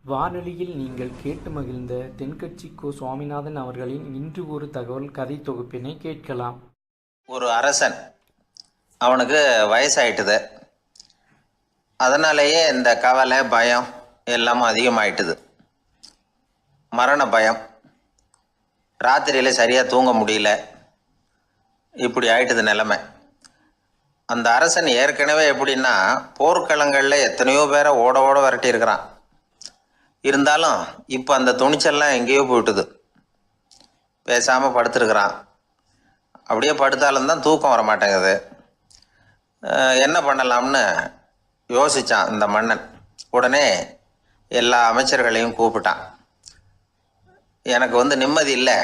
வானொலியில் நீங்கள் கேட்டு மகிழ்ந்த தென்கட்சி கோ. சுவாமிநாதன் அவர்களின் இன்று ஒரு தகவல் கதை தொகுப்பினை கேட்கலாம். ஒரு அரசன், அவனுக்கு வயசாயிட்டுது. அதனாலேயே இந்த கவலை, பயம் எல்லாமும் அதிகமாயிட்டுது. மரண பயம், ராத்திரியில் சரியாக தூங்க முடியல, இப்படி ஆயிட்டுது நிலைமை. அந்த அரசன் ஏற்கனவே எப்படின்னா, போர்க்களங்களில் எத்தனையோ பேரை ஓட ஓட விரட்டி இருக்கிறான். இருந்தாலும் இப்போ அந்த துணிச்சல்லாம் எங்கேயோ போயிட்டுது. பேசாமல் படுத்துருக்குறான். அப்படியே படுத்தாலும் தான் தூக்கம் வர மாட்டேங்குது. என்ன பண்ணலாம்னு யோசித்தான் இந்த மன்னன். உடனே எல்லா அமைச்சர்களையும் கூப்பிட்டான். எனக்கு நிம்மதி இல்லை,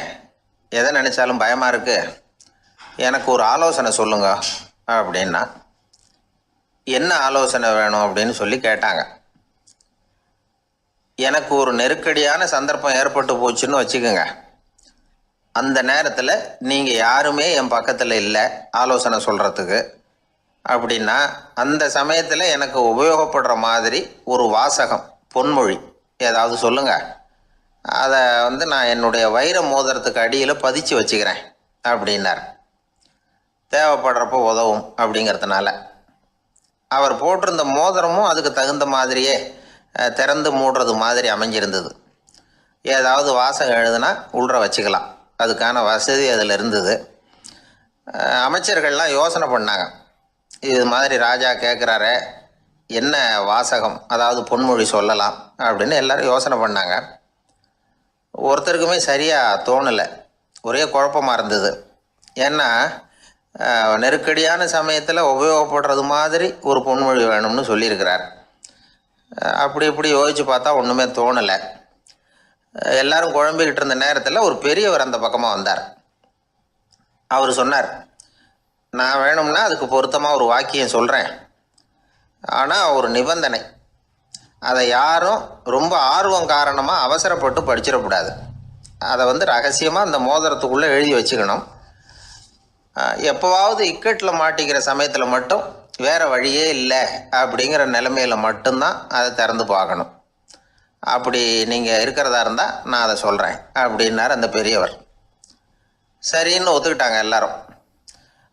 எதை நினச்சாலும் பயமாக இருக்குது, எனக்கு ஒரு ஆலோசனை சொல்லுங்க அப்படின்னா. என்ன ஆலோசனை வேணும் அப்படின்னு சொல்லி கேட்டாங்க. எனக்கு ஒரு நெருக்கடியான சந்தர்ப்பம் ஏற்பட்டு போச்சுன்னு வச்சுக்கோங்க. அந்த நேரத்தில் நீங்கள் யாருமே என் பக்கத்தில் இல்லை ஆலோசனை சொல்கிறதுக்கு அப்படின்னா, அந்த சமயத்தில் எனக்கு உபயோகப்படுற மாதிரி ஒரு வாசகம், பொன்மொழி ஏதாவது சொல்லுங்கள். அதை நான் என்னுடைய வைர மோதிரத்துக்கு அடியில் பதிச்சு வச்சுக்கிறேன் அப்படின்னார். தேவைப்படுறப்போ உதவும் அப்படிங்கிறதுனால. அவர் போட்டிருந்த மோதிரமும் அதுக்கு தகுந்த மாதிரியே திறந்து மூடுறது மாதிரி அமைஞ்சிருந்தது. ஏதாவது வாசகம் எழுதுனா உள்ற வச்சுக்கலாம், அதுக்கான வசதி அதில் இருந்தது. அமைச்சர்கள்லாம் யோசனை பண்ணாங்க, இது மாதிரி ராஜா கேட்குறாரே, என்ன வாசகம், அதாவது பொன்மொழி சொல்லலாம் அப்படின்னு எல்லாரும் யோசனை பண்ணாங்க. ஒருத்தருக்குமே சரியாக தோணலை, ஒரே குழப்பமாக இருந்தது. ஏன்னா நெருக்கடியான சமயத்தில் உபயோகப்படுறது மாதிரி ஒரு பொன்மொழி வேணும்னு சொல்லியிருக்கிறார். அப்படி இப்படி யோசித்து பார்த்தா ஒன்றுமே தோணலை. எல்லாரும் குழம்பிக்கிட்டு இருந்த நேரத்தில் ஒரு பெரியவர் அந்த பக்கமாக வந்தார். அவர் சொன்னார், நான் வேணும்னா அதுக்கு பொருத்தமாக ஒரு வாக்கியம் சொல்கிறேன், ஆனால் ஒரு நிபந்தனை. அதை யாரும் ரொம்ப ஆர்வம் காரணமாக அவசரப்பட்டு படிச்சிடக்கூடாது. அதை ரகசியமாக அந்த மோதிரத்துக்குள்ளே எழுதி வச்சுக்கணும். எப்போவாவது இக்கட்டில் மாட்டிக்கிற சமயத்தில் மட்டும், வேறு வழியே இல்லை அப்படிங்கிற நிலைமையில் மட்டும்தான் அதை திறந்து பார்க்கணும். அப்படி நீங்கள் இருக்கிறதா இருந்தால் நான் அதை சொல்கிறேன் அப்படின்னார் அந்த பெரியவர். சரின்னு ஒத்துக்கிட்டாங்க எல்லாரும்.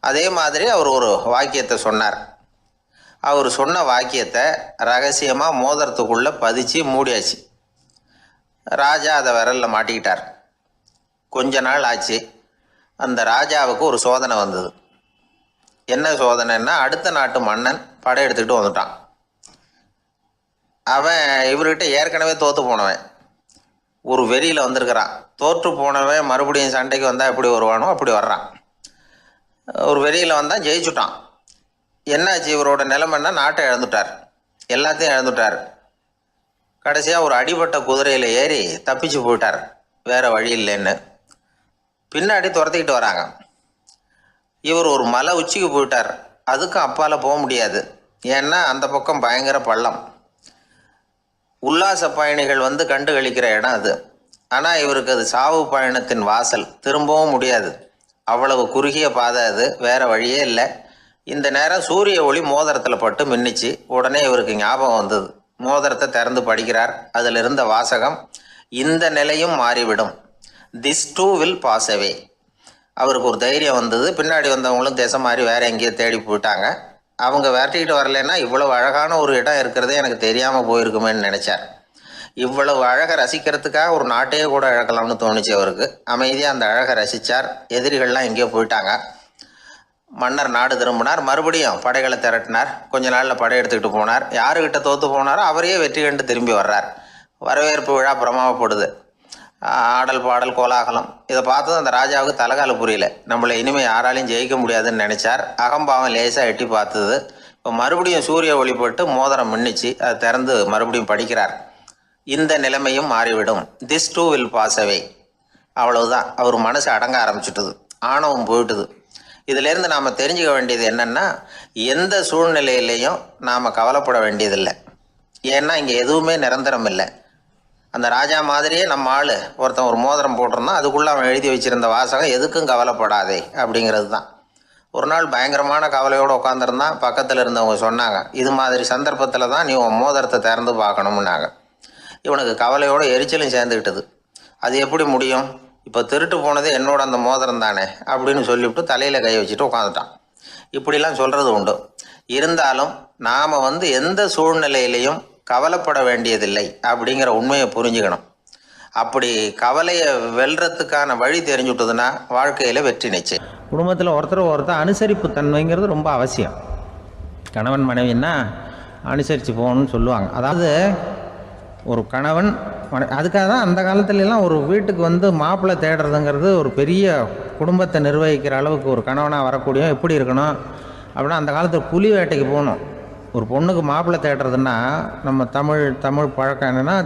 அதே மாதிரி அவர் ஒரு வாக்கியத்தை சொன்னார். அவர் சொன்ன வாக்கியத்தை ரகசியமாக மோதிரத்துக்குள்ளே பதிச்சு மூடியாச்சு. ராஜா அதை விரலில் மாட்டிக்கிட்டார். கொஞ்ச நாள் ஆச்சு. அந்த ராஜாவுக்கு ஒரு சோதனை வந்தது. என்ன சோதனைன்னா, அடுத்த நாட்டு மன்னன் படையெடுத்துக்கிட்டு வந்துட்டான். அவன் இவர்கிட்ட ஏற்கனவே தோற்று போனவன், ஒரு வெறியில் வந்திருக்கிறான். தோற்று போனவன் மறுபடியும் சண்டைக்கு வந்தால் எப்படி வருவானோ அப்படி வர்றான். ஒரு வெறியில் வந்தால் ஜெயிச்சுட்டான். என்னாச்சு, இவரோட நிலைமைன்னா நாட்டை இழந்துட்டார், எல்லாத்தையும் இழந்துட்டார். கடைசியாக ஒரு அடிபட்ட குதிரையில் ஏறி தப்பிச்சு போயிட்டார், வேறு வழி இல்லைன்னு. பின்னாடி துரத்திக்கிட்டு வராங்க. இவர் ஒரு மலை உச்சிக்கு போயிட்டார், அதுக்கும் அப்பால் போக முடியாது. ஏன்னா அந்த பக்கம் பயங்கர பள்ளம். உல்லாச பயணிகள் கண்டு கழிக்கிற இடம் அது. ஆனால் இவருக்கு அது சாவு பயணத்தின் வாசல், திரும்பவும் முடியாது. அவ்வளவு குறுகிய பாதை அது, வேறு வழியே இல்லை. இந்த நேரம் சூரிய ஒளி மோதிரத்தில் பட்டு மின்னிச்சு. உடனே இவருக்கு ஞாபகம் வந்தது. மோதிரத்தை திறந்து படிக்கிறார். அதில் இருந்த வாசகம், இந்த நிலையும் மாறிவிடும், this too will pass away. அவருக்கு ஒரு தைரியம் வந்தது. பின்னாடி வந்தவங்களும் திசை மாதிரி வேறு எங்கேயோ தேடி போயிட்டாங்க. அவங்க விரட்டிக்கிட்டு வரலைன்னா இவ்வளவு அழகான ஒரு இடம் இருக்கிறதே எனக்கு தெரியாமல் போயிருக்குமேன்னு நினச்சார். இவ்வளவு அழகை ரசிக்கிறதுக்காக ஒரு நாட்டையே கூட இழக்கலாம்னு தோணுச்சு அவருக்கு. அமைதியாக அந்த அழகை ரசித்தார். எதிரிகள்லாம் எங்கேயோ போயிட்டாங்க. மன்னர் நாடு திரும்பினார். மறுபடியும் படைகளை திரட்டினார். கொஞ்ச நாளில் படை எடுத்துக்கிட்டு போனார். யாருக்கிட்ட தோற்று போனாரோ அவரையே வெற்றி கண்டு திரும்பி வர்றார். வரவேற்பு விழா பிரமாவப்படுது. ஆடல் பாடல் கோலாகலம். இதை பார்த்ததும் அந்த ராஜாவுக்கு தலைகால புரியல. நம்மளை இனிமேல் யாராலையும் ஜெயிக்க முடியாதுன்னு நினச்சார். அகம்பாவம் லேசாக எட்டி பார்த்தது. இப்போ மறுபடியும் சூரிய ஒளிப்பட்டு மோதிரம் மின்னிச்சு. அதை திறந்து மறுபடியும் படிக்கிறார். இந்த நிலைமையும் மாறிவிடும், this too will pass away. அவ்வளவுதான். அவர் மனசு அடங்க ஆரம்பிச்சுட்டுது, ஆணவம் போயிட்டுது. இதிலேருந்து நாம் தெரிஞ்சுக்க வேண்டியது என்னென்னா, எந்த சூழ்நிலையிலையும் நாம் கவலைப்பட வேண்டியதில்லை. ஏன்னா இங்கே எதுவுமே நிரந்தரம் இல்லை. அந்த ராஜா மாதிரியே நம்ம ஆள் ஒருத்தன் ஒரு மோதிரம் போட்டிருந்தான், அதுக்குள்ளே அவன் எழுதி வச்சுருந்த வாசகம், எதுக்கும் கவலைப்படாதே அப்படிங்கிறது தான். ஒரு நாள் பயங்கரமான கவலையோடு உட்காந்துருந்தான். பக்கத்தில் இருந்தவங்க சொன்னாங்க, இது மாதிரி சந்தர்ப்பத்தில் தான் நீ உன் மோதிரத்தை திறந்து பார்க்கணும்னாங்க. இவனுக்கு கவலையோட எரிச்சலும் சேர்ந்துக்கிட்டது. அது எப்படி முடியும், இப்போ திருட்டு போனது என்னோட அந்த மோதிரம் தானே அப்படின்னு சொல்லிவிட்டு தலையில் கை வச்சுட்டு உட்காந்துட்டான். இப்படிலாம் சொல்கிறது உண்டு. இருந்தாலும் நாம் எந்த சூழ்நிலையிலையும் கவலைப்பட வேண்டியதில்லை அப்படிங்கிற உண்மையை புரிஞ்சுக்கணும். அப்படி கவலையை வெல்றதுக்கான வழி தெரிஞ்சுட்டதுன்னா வாழ்க்கையில் வெற்றி நிச்சயம். குடும்பத்தில் ஒருத்தர் அனுசரிப்பு தன்மைங்கிறது ரொம்ப அவசியம். கணவன் மனைவின்னா அனுசரித்து போகணும்னு சொல்லுவாங்க. அதாவது ஒரு கணவன் அதுக்காக தான் அந்த காலத்துலலாம் ஒரு வீட்டுக்கு மாப்பிள்ளை தேடுறதுங்கிறது ஒரு பெரிய குடும்பத்தை நிர்வகிக்கிற அளவுக்கு ஒரு கணவனாக வரக்கூடிய எப்படி இருக்கணும் அப்படின்னா, அந்த காலத்தில் புலி வேட்டைக்கு போகணும். ஒரு பொண்ணுக்கு மாப்பிள்ளை தேடுறதுன்னா நம்ம தமிழ் பழக்கம் என்னென்னா,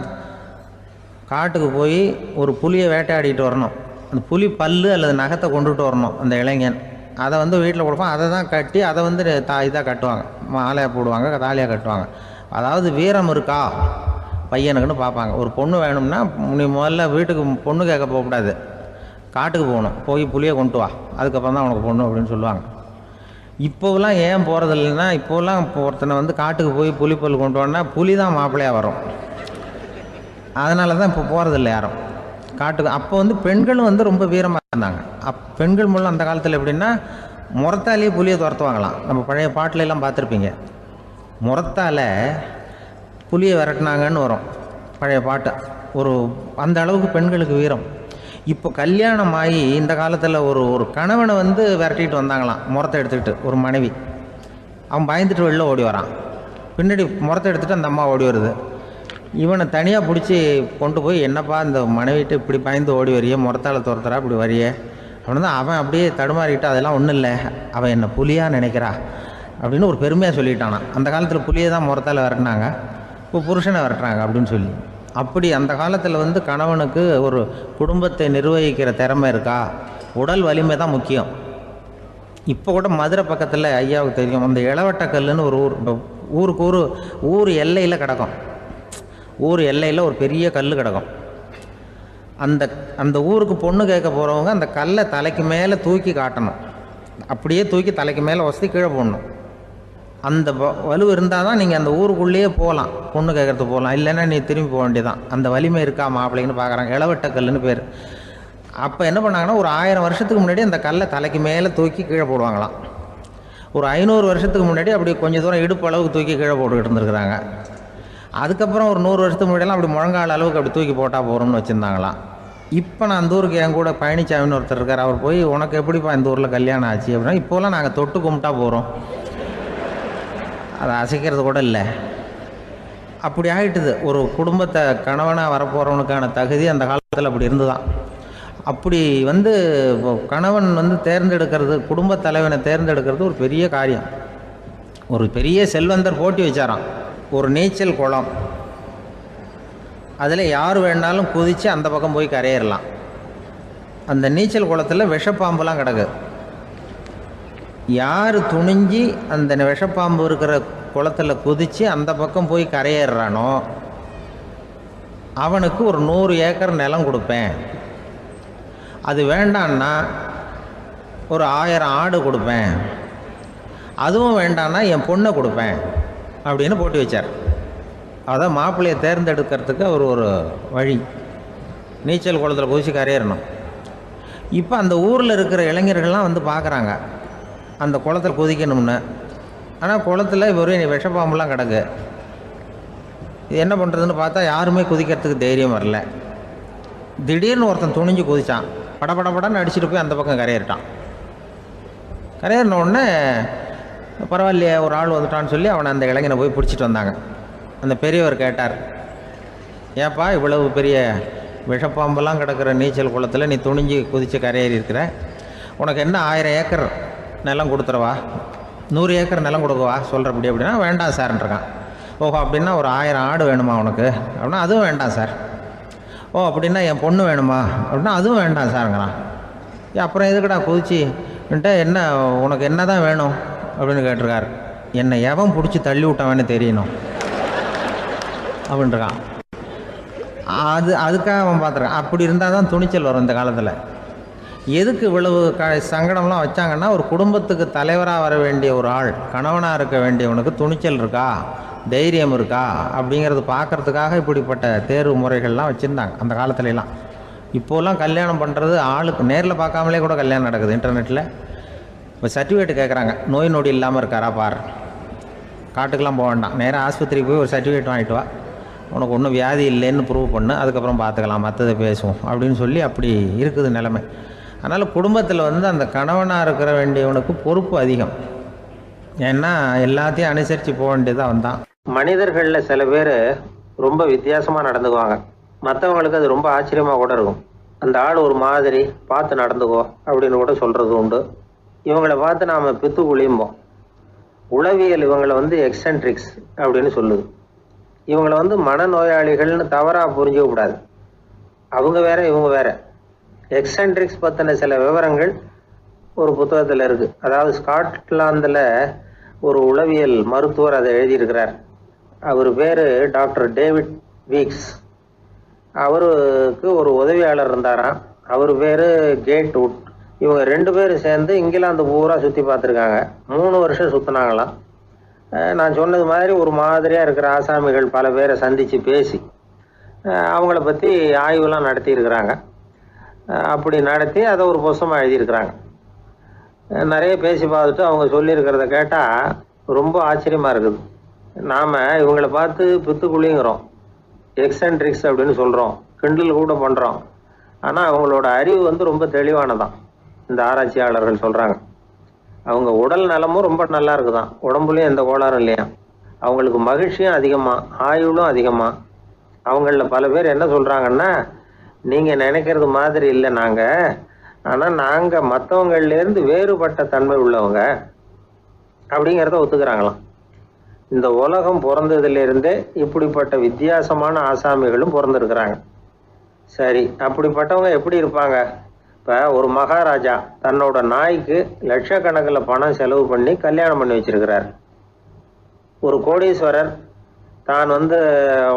காட்டுக்கு போய் ஒரு புலியை வேட்டையாடிட்டு வரணும். அந்த புலி பல்லு அல்லது நகத்தை கொண்டுட்டு வரணும் அந்த இளைஞன். அதை வீட்டில் கொடுப்பான். அதை தான் கட்டி அதை இதாக கட்டுவாங்க, மாலையாக போடுவாங்க, தாலியாக கட்டுவாங்க. அதாவது வீரம் இருக்கா பையனுக்குன்னு பார்ப்பாங்க. ஒரு பொண்ணு வேணும்னா நீ முதல்ல வீட்டுக்கு பொண்ணு கேட்க போகக்கூடாது, காட்டுக்கு போகணும், போய் புலியை கொண்டு வா, அதுக்கப்புறம் தான் உனக்கு பொண்ணு அப்படின்னு சொல்லுவாங்க. இப்போவெல்லாம் ஏன் போகிறதில்லைன்னா, இப்போலாம் ஒருத்தனை காட்டுக்கு போய் புலிப்பல் கொண்டு வான்னா புலி தான் மாப்பிள்ளையாக வரும். அதனால தான் இப்போ போகிறதில்ல யாரும் காட்டுக்கு. அப்போ பெண்களும் ரொம்ப வீரமாக இருந்தாங்க. பெண்கள் மூலம் அந்த காலத்தில் எப்படின்னா, முறத்தாலேயே புலியை துரத்துவாங்களாம். நம்ம பழைய பாட்டிலெல்லாம் பார்த்துருப்பீங்க, முறத்தால் புலியை விரட்டினாங்கன்னு வரும் பழைய பாட்டு. அந்த அளவுக்கு பெண்களுக்கு வீரம். இப்போ கல்யாணம் ஆகி இந்த காலத்தில் ஒரு கணவனை விரட்டிட்டு வந்தாங்களாம் முறத்தை எடுத்துக்கிட்டு. ஒரு மனைவி அவன் பயந்துட்டு வெளில ஓடி வரான், பின்னாடி முறத்தை எடுத்துகிட்டு அந்த அம்மா ஓடி வருது. இவனை தனியாக பிடிச்சி கொண்டு போய், என்னப்பா இந்த மனைவிட்டு இப்படி பயந்து ஓடி வரியே, முறத்தால் துரத்துறா இப்படி வரியே அப்படின்னு தான் அவன் அப்படியே தடுமாறிக்கிட்டு, அதெல்லாம் ஒன்றும் இல்லை, அவன் என்னை புலியாக நினைக்கிறா அப்படின்னு ஒரு பெருமையாக சொல்லிட்டானான். அந்த காலத்தில் புலியை தான் முறத்தால் விரட்டினாங்க, இப்போ புருஷனை விரட்டுறாங்க அப்படின்னு சொல்லி. அப்படி அந்த காலத்தில் கணவனுக்கு ஒரு குடும்பத்தை நிர்வகிக்கிற திறமை இருக்கா, உடல் வலிமை தான் முக்கியம். இப்போ கூட மதுரை பக்கத்தில் ஐயாவுக்கு தெரியும், அந்த இளவட்டக்கல்லுன்னு ஒரு ஊருக்கு ஊர் எல்லையில் கிடக்கும். ஊர் எல்லையில் ஒரு பெரிய கல் கிடக்கும். அந்த ஊருக்கு பொண்ணு கேட்க போகிறவங்க அந்த கல்லை தலைக்கு மேலே தூக்கி காட்டணும். அப்படியே தூக்கி தலைக்கு மேலே வசதி கீழே போடணும். அந்த வலு இருந்தால் தான் நீங்கள் அந்த ஊருக்குள்ளேயே போகலாம், பொண்ணு கேட்குறதுக்கு போகலாம். இல்லைன்னா நீ திரும்பி போக வேண்டியதான். அந்த வலிமை இருக்கா மாப்பிள்ளைன்னு பார்க்குறாங்க. இளவட்டக்கல்லுன்னு பேர். அப்போ என்ன பண்ணாங்கன்னா, ஒரு 1000 வருஷத்துக்கு முன்னாடி அந்த கல்லை தலைக்கு மேலே தூக்கி கீழே போடுவாங்களாம். ஒரு 500 வருஷத்துக்கு முன்னாடி அப்படி கொஞ்சம் தூரம் இடுப்பு அளவுக்கு தூக்கி கீழே போட்டுக்கிட்டு இருந்துருக்குறாங்க. அதுக்கப்புறம் ஒரு 100 வருஷத்துக்கு முன்னாடியெல்லாம் அப்படி முழங்கால் அளவுக்கு அப்படி தூக்கி போட்டால் போகிறோம்னு வச்சுருந்தாங்களாம். இப்போ நான் அந்த ஊருக்கு என் கூட பழனிசாமின்னு ஒருத்தர் இருக்கார். அவர் போய், உனக்கு எப்படிப்பா இந்த ஊரில் கல்யாணம் ஆச்சு அப்படின்னா, இப்போலாம் நாங்கள் தொட்டு கும்பிட்டா போகிறோம், அதை அசைக்கிறது கூட இல்லை. அப்படி ஆகிட்டுது. ஒரு குடும்பத்தை கணவனாக வரப்போகிறவனுக்கான தகுதி அந்த காலத்தில் அப்படி இருந்து தான். அப்படி கணவன் தேர்ந்தெடுக்கிறது, குடும்ப தலைவனை தேர்ந்தெடுக்கிறது ஒரு பெரிய காரியம். ஒரு பெரிய செல்வந்தர் போட்டி வச்சாராம், ஒரு நீச்சல் குளம், அதில் யார் வேணாலும் குதித்து அந்த பக்கம் போய் கரையேறலாம். அந்த நீச்சல் குளத்தில் விஷப்பாம்புலாம் கிடக்கு. யார் துணிஞ்சி அந்த விஷப்பாம்பு இருக்கிற குளத்தில் குதித்து அந்த பக்கம் போய் கரையேறானோ அவனுக்கு ஒரு 100 ஏக்கர் நிலம் கொடுப்பேன். அது வேண்டான்னா ஒரு 1000 ஆடு கொடுப்பேன். அதுவும் வேண்டான்னா என் பொண்ணை கொடுப்பேன் அப்படின்னு போட்டி வச்சார். அதான் மாப்பிள்ளையை தேர்ந்தெடுக்கிறதுக்கு அவர் ஒரு வழி, நீச்சல் குளத்தில் குதிச்சு கரையேறணும். இப்போ அந்த ஊரில் இருக்கிற இளைஞர்கள்லாம் பார்க்குறாங்க அந்த குளத்தில் குதிக்கணும்னு. ஆனால் குளத்தில் வெறும் விஷப்பாம்புலாம் கிடக்கு. இது என்ன பண்ணுறதுன்னு பார்த்தா யாருமே குதிக்கிறதுக்கு தைரியம் வரல. திடீர்னு ஒருத்தன் துணிஞ்சு குதித்தான், படபடன்னு அடிச்சுட்டு போய் அந்த பக்கம் கரையேறிட்டான். கரையேறின உடனே பரவாயில்லையே ஒரு ஆள் வந்துட்டான்னு சொல்லி அவனை அந்த இளைஞனை போய் பிடிச்சிட்டு வந்தாங்க. அந்த பெரியவர் கேட்டார், ஏப்பா இவ்வளவு பெரிய விஷப்பாம்பெல்லாம் கிடக்கிற நீச்சல் குளத்தில் நீ துணிஞ்சு குதித்து கரையேறி இருக்கிற, உனக்கு என்ன 1000 ஏக்கர் நிலம் கொடுத்துறவா, 100 ஏக்கர் நிலம் கொடுக்கவா சொல்கிறப்படி அப்படின்னா, வேண்டாம் சார்ன்றான். ஓஹோ அப்படின்னா ஒரு 1000 ஆடு வேணுமா உனக்கு அப்படின்னா, அதுவும் வேண்டாம் சார். ஓ அப்படின்னா என் பொண்ணு வேணுமா அப்படின்னா, அதுவும் வேண்டாம் சாருங்கிறான். அப்புறம் எதுக்குடா குதிச்சுன்ட்டு, என்ன உனக்கு என்ன தான் வேணும் அப்படின்னு கேட்டிருக்காரு. என்னை எவன் பிடிச்சி தள்ளி விட்டவன்னு தெரியணும் அப்படின்றான். அதுக்காக அவன் பார்த்துருக்கான். அப்படி இருந்தால் தான் துணிச்சல் வரும் இந்த காலத்தில். எதுக்கு இவ்வளவு சங்கடம்லாம் வச்சாங்கன்னா, ஒரு குடும்பத்துக்கு தலைவராக வர வேண்டிய ஒரு ஆள், கணவனாக இருக்க வேண்டியவனுக்கு துணிச்சல் இருக்கா, தைரியம் இருக்கா அப்படிங்கிறது பார்க்குறதுக்காக இப்படிப்பட்ட தேர்வு முறைகள்லாம் வச்சுருந்தாங்க அந்த காலத்துலலாம். இப்போலாம் கல்யாணம் பண்ணுறது ஆளுக்கு நேரில் பார்க்காமலே கூட கல்யாணம் நடக்குது இன்டர்நெட்டில். இப்போ சர்டிஃபிகேட் கேட்குறாங்க, நோய் நொடி இல்லாமல் இருக்காரா பார். காட்டுக்கெலாம் போக வேண்டாம், நேராக ஆஸ்பத்திரிக்கு போய் ஒரு சர்டிஃபிகேட் வாங்கிட்டு வா, உனக்கு ஒன்றும் வியாதி இல்லைன்னு ப்ரூவ் பண்ணு, அதுக்கப்புறம் பார்த்துக்கலாம், மற்றதை பேசுவோம் அப்படின்னு சொல்லி அப்படி இருக்குது நிலைமை. அதனால் குடும்பத்தில் வந்து அந்த கணவனாக இருக்கிற வேண்டியவனுக்கு பொறுப்பு அதிகம். ஏன்னா எல்லாத்தையும் அனுசரித்து போக வேண்டியதாக வந்தான். மனிதர்களில் சில பேர் ரொம்ப வித்தியாசமாக நடந்துக்குவாங்க. மற்றவங்களுக்கு அது ரொம்ப ஆச்சரியமாக கூட இருக்கும். அந்த ஆள் ஒரு மாதிரி பார்த்து நடந்துக்கோ அப்படின்னு கூட சொல்கிறது உண்டு. இவங்களை பார்த்து நாம் பித்து குளியும்போம். உளவியல் இவங்களை வந்து எக்ஸென்ட்ரிக்ஸ் அப்படின்னு சொல்லுது. இவங்களை வந்து மனநோயாளிகள்னு தவறாக புரிஞ்சிக்க கூடாது. அவங்க வேற, இவங்க வேற. எக்ஸென்ட்ரிக்ஸ் பற்றின சில விவரங்கள் ஒரு புத்தகத்தில் இருக்குது. அதாவது ஸ்காட்லாந்தில் ஒரு உளவியல் மருத்துவர் அதை எழுதியிருக்கிறார். அவர் பேர் டாக்டர் டேவிட் வீக்ஸ். அவருக்கு ஒரு உதவியாளர் இருந்தாராம், அவர் பேர் கேட் வுட். இவங்க 2 பேரும் சேர்ந்து இங்கிலாந்து பூரா சுற்றி பார்த்துருக்காங்க. 3 வருஷம் சுற்றினாங்களாம். நான் சொன்னது மாதிரி ஒரு மாதிரியாக இருக்கிற ஆசாமிகள் பல பேரை சந்தித்து பேசி அவங்கள பற்றி ஆய்வுலாம் நடத்தியிருக்கிறாங்க. அப்படி நடத்தி அதை ஒரு புத்தகமாக எழுதியிருக்கிறாங்க. நிறைய பேசி பார்த்துட்டு அவங்க சொல்லியிருக்கிறத கேட்டால் ரொம்ப ஆச்சரியமாக இருக்குது. நாம் இவங்களை பார்த்து பித்துக்குழிங்கிறோம், எக்ஸென்ட்ரிக்ஸ் அப்படின்னு சொல்கிறோம், கிண்டல் கூட பண்ணுறோம். ஆனால் அவங்களோட அறிவு வந்து ரொம்ப தெளிவானதான். இந்த ஆராய்ச்சியாளர்கள் சொல்கிறாங்க, அவங்க உடல் நலமும் ரொம்ப நல்லா இருக்குதான், உடம்புலையும் எந்த கோளாறும் இல்லையா, அவங்களுக்கு மகிழ்ச்சியும் அதிகமாக, ஆயுளும் அதிகமாக. அவங்களில் பல பேர் என்ன சொல்கிறாங்கன்னா, நீங்கள் நினைக்கிறது மாதிரி இல்லை நாங்கள், ஆனால் நாங்கள் மற்றவங்கள்லேருந்து வேறுபட்ட தன்மை உள்ளவங்க அப்படிங்கிறத ஒத்துக்கிறாங்களாம். இந்த உலகம் பிறந்ததுலேருந்தே இப்படிப்பட்ட வித்தியாசமான ஆசாமிகளும் பிறந்திருக்கிறாங்க. சரி, அப்படிப்பட்டவங்க எப்படி இருப்பாங்க? இப்போ ஒரு மகாராஜா தன்னோட நாய்க்கு லட்சக்கணக்கில் பணம் செலவு பண்ணி கல்யாணம் பண்ணி வச்சிருக்கிறார். ஒரு கோடீஸ்வரர் தான் வந்து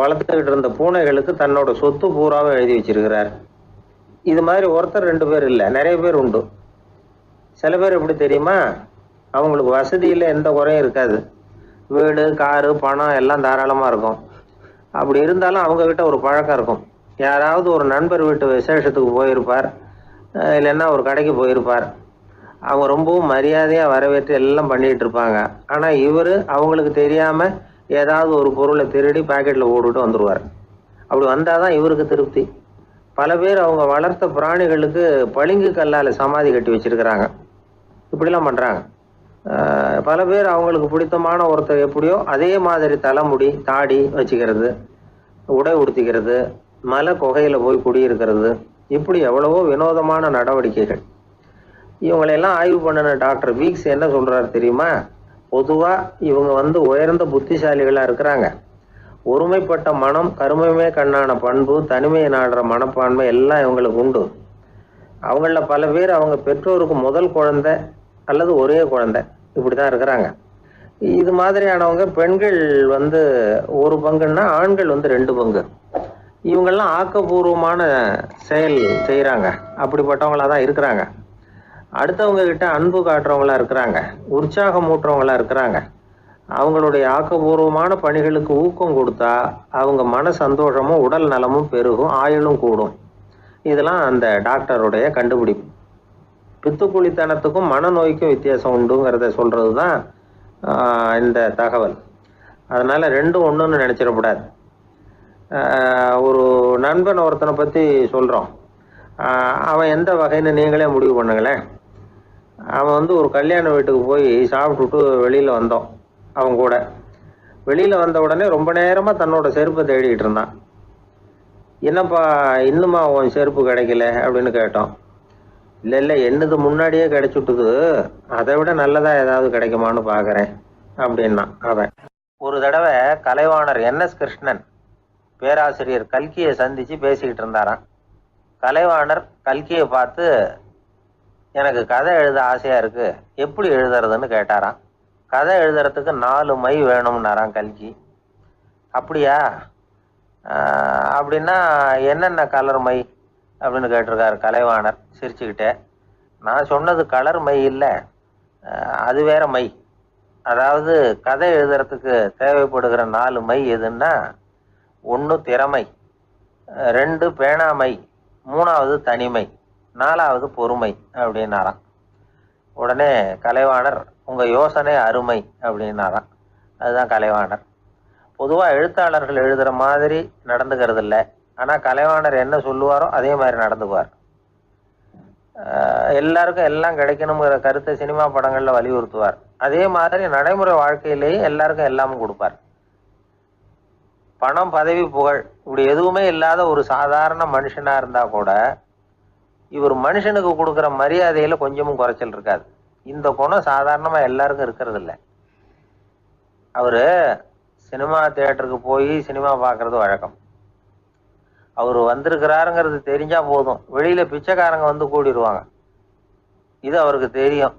வளர்த்துக்கிட்டு இருந்த பூனைகளுக்கு தன்னோட சொத்து பூராவும் எழுதி வச்சிருக்கிறார். இது மாதிரி ஒருத்தர் 2 பேர் இல்லை, நிறைய பேர் உண்டு. சில பேர் எப்படி தெரியுமா, அவங்களுக்கு வசதியில் எந்த குறையும் இருக்காது, வீடு காரு பணம் எல்லாம் தாராளமாக இருக்கும். அப்படி இருந்தாலும் அவங்கக்கிட்ட ஒரு பழக்கம் இருக்கும். யாராவது ஒரு நண்பர் வீட்டு விசேஷத்துக்கு போயிருப்பார், இல்லைன்னா ஒரு கடைக்கு போயிருப்பார். அவங்க ரொம்பவும் மரியாதையாக வரவேற்று எல்லாம் பண்ணிகிட்டு இருப்பாங்க. ஆனால் இவர் அவங்களுக்கு தெரியாமல் ஏதாவது ஒரு பொருளை திருடி பாக்கெட்டில் போட்டுட்டு வந்துடுவார். அப்படி வந்தால் தான் இவருக்கு திருப்தி. பல பேர் அவங்க வளர்த்த பிராணிகளுக்கு பளிங்கு கல்லால் சமாதி கட்டி வச்சிருக்கிறாங்க. இப்படிலாம் பண்ணுறாங்க. பல பேர் அவங்களுக்கு பிடித்தமான ஒருத்தர் எப்படியோ அதே மாதிரி தலைமுடி தாடி வச்சுக்கிறது, உடை உடுத்திக்கிறது, மலை குகையில் போய் குடியிருக்கிறது, இப்படி எவ்வளவோ வினோதமான நடவடிக்கைகள். இவங்களையெல்லாம் ஆய்வு பண்ணின டாக்டர் வீக்ஸ் என்ன சொல்கிறார் தெரியுமா? பொதுவாக இவங்க வந்து உயர்ந்த புத்திசாலிகளாக இருக்கிறாங்க. ஒருமைப்பட்ட மனம், கருமையுமே கண்ணான பண்பு, தனிமையை நாடுற மனப்பான்மை எல்லாம் இவங்களுக்கு உண்டு. அவங்களில் பல பேர் அவங்க பெற்றோருக்கு முதல் குழந்தை அல்லது ஒரே குழந்தை, இப்படி தான் இருக்கிறாங்க. இது மாதிரியானவங்க பெண்கள் வந்து 1 பங்குன்னா ஆண்கள் வந்து 2 பங்கு. இவங்கெல்லாம் ஆக்கப்பூர்வமான செயல் செய்கிறாங்க, அப்படிப்பட்டவங்களாக தான் இருக்கிறாங்க. அடுத்தவங்க கிட்ட அன்பு காட்டுறவங்களா இருக்கிறாங்க, உற்சாகம் ஊட்டுறவங்களா இருக்கிறாங்க. அவங்களுடைய ஆக்கப்பூர்வமான பணிகளுக்கு ஊக்கம் கொடுத்தா அவங்க மன சந்தோஷமும் உடல் நலமும் பெருகும், ஆயுளும் கூடும். இதெல்லாம் அந்த டாக்டருடைய கண்டுபிடிப்பு. பித்துக்குழித்தனத்துக்கும் மனநோய்க்கும் வித்தியாசம் உண்டுங்கிறத சொல்கிறது தான் இந்த தகவல். அதனால் 2ம் ஒன்றுன்னு நினச்சிடக்கூடாது. ஒரு நண்பன் ஒருத்தனை பற்றி சொல்கிறோம். அவன் எந்த வகைன்னு நீங்களே முடிவு பண்ணுங்களேன். அவன் வந்து ஒரு கல்யாண வீட்டுக்கு போய் சாப்பிட்டுட்டு வெளியில் வந்தோம். அவங்க கூட வெளியில் வந்த உடனே ரொம்ப நேரமாக தன்னோட செருப்பை தேடிக்கிட்டு இருந்தான். என்னப்பா இன்னுமா உன் செருப்பு கிடைக்கல அப்படின்னு கேட்டோம். இல்லை என்னது முன்னாடியே கிடைச்சுட்டுது, அதை விட நல்லதாக ஏதாவது கிடைக்குமான்னு பார்க்குறேன் அப்படின்னா அவன். ஒரு தடவை கலைவாணர் NS கிருஷ்ணன் பேராசிரியர் கல்கியை சந்தித்து பேசிக்கிட்டு இருந்தாராம். கலைவாணர் கல்கியை பார்த்து, எனக்கு கதை எழுத ஆசையாக இருக்குது, எப்படி எழுதுறதுன்னு கேட்டாராம். கதை எழுதுறதுக்கு 4 மை வேணும்னாராம் கல்கி. அப்படியா, அப்படின்னா என்னென்ன கலர் மை அப்படின்னு கேட்டிருக்காரு கலைவாணர் சிரிச்சுக்கிட்டே. நான் சொன்னது கலர் மை இல்லை, அது வேற மை. அதாவது கதை எழுதுறதுக்கு தேவைப்படுகிற 4 மை எதுன்னா, 1 திறமை, 2 பேணாமை, 3வது தனிமை, 4வது பொறுமை அப்படின்னாராம். உடனே கலைவாணர், உங்க யோசனை அருமை அப்படின்னாராம். அதுதான் கலைவாணர். பொதுவாக எழுத்தாளர்கள் எழுதுகிற மாதிரி நடந்துக்கிறது இல்லை. ஆனால் கலைவாணர் என்ன சொல்லுவாரோ அதே மாதிரி நடந்துக்குவார். எல்லாருக்கும் எல்லாம் கிடைக்கணுங்கிற கருத்தை சினிமா படங்களில் வலியுறுத்துவார். அதே மாதிரி நடைமுறை வாழ்க்கையிலேயே எல்லாருக்கும் எல்லாமும் கொடுப்பார். பணம், பதவி, புகழ் இப்படி எதுவுமே இல்லாத ஒரு சாதாரண மனுஷனாக இருந்தால் கூட இவர் மனுஷனுக்கு கொடுக்குற மரியாதையில் கொஞ்சமும் குறைச்சல் இருக்காது. இந்த குணம் சாதாரணமாக எல்லாருக்கும் இருக்கிறது இல்லை. அவர் சினிமா தியேட்டருக்கு போய் சினிமா பார்க்கறது வழக்கம். அவர் வந்திருக்கிறாருங்கிறது தெரிஞ்சா போதும், வெளியில பிச்சைக்காரங்க வந்து கூடிடுவாங்க. இது அவருக்கு தெரியும்.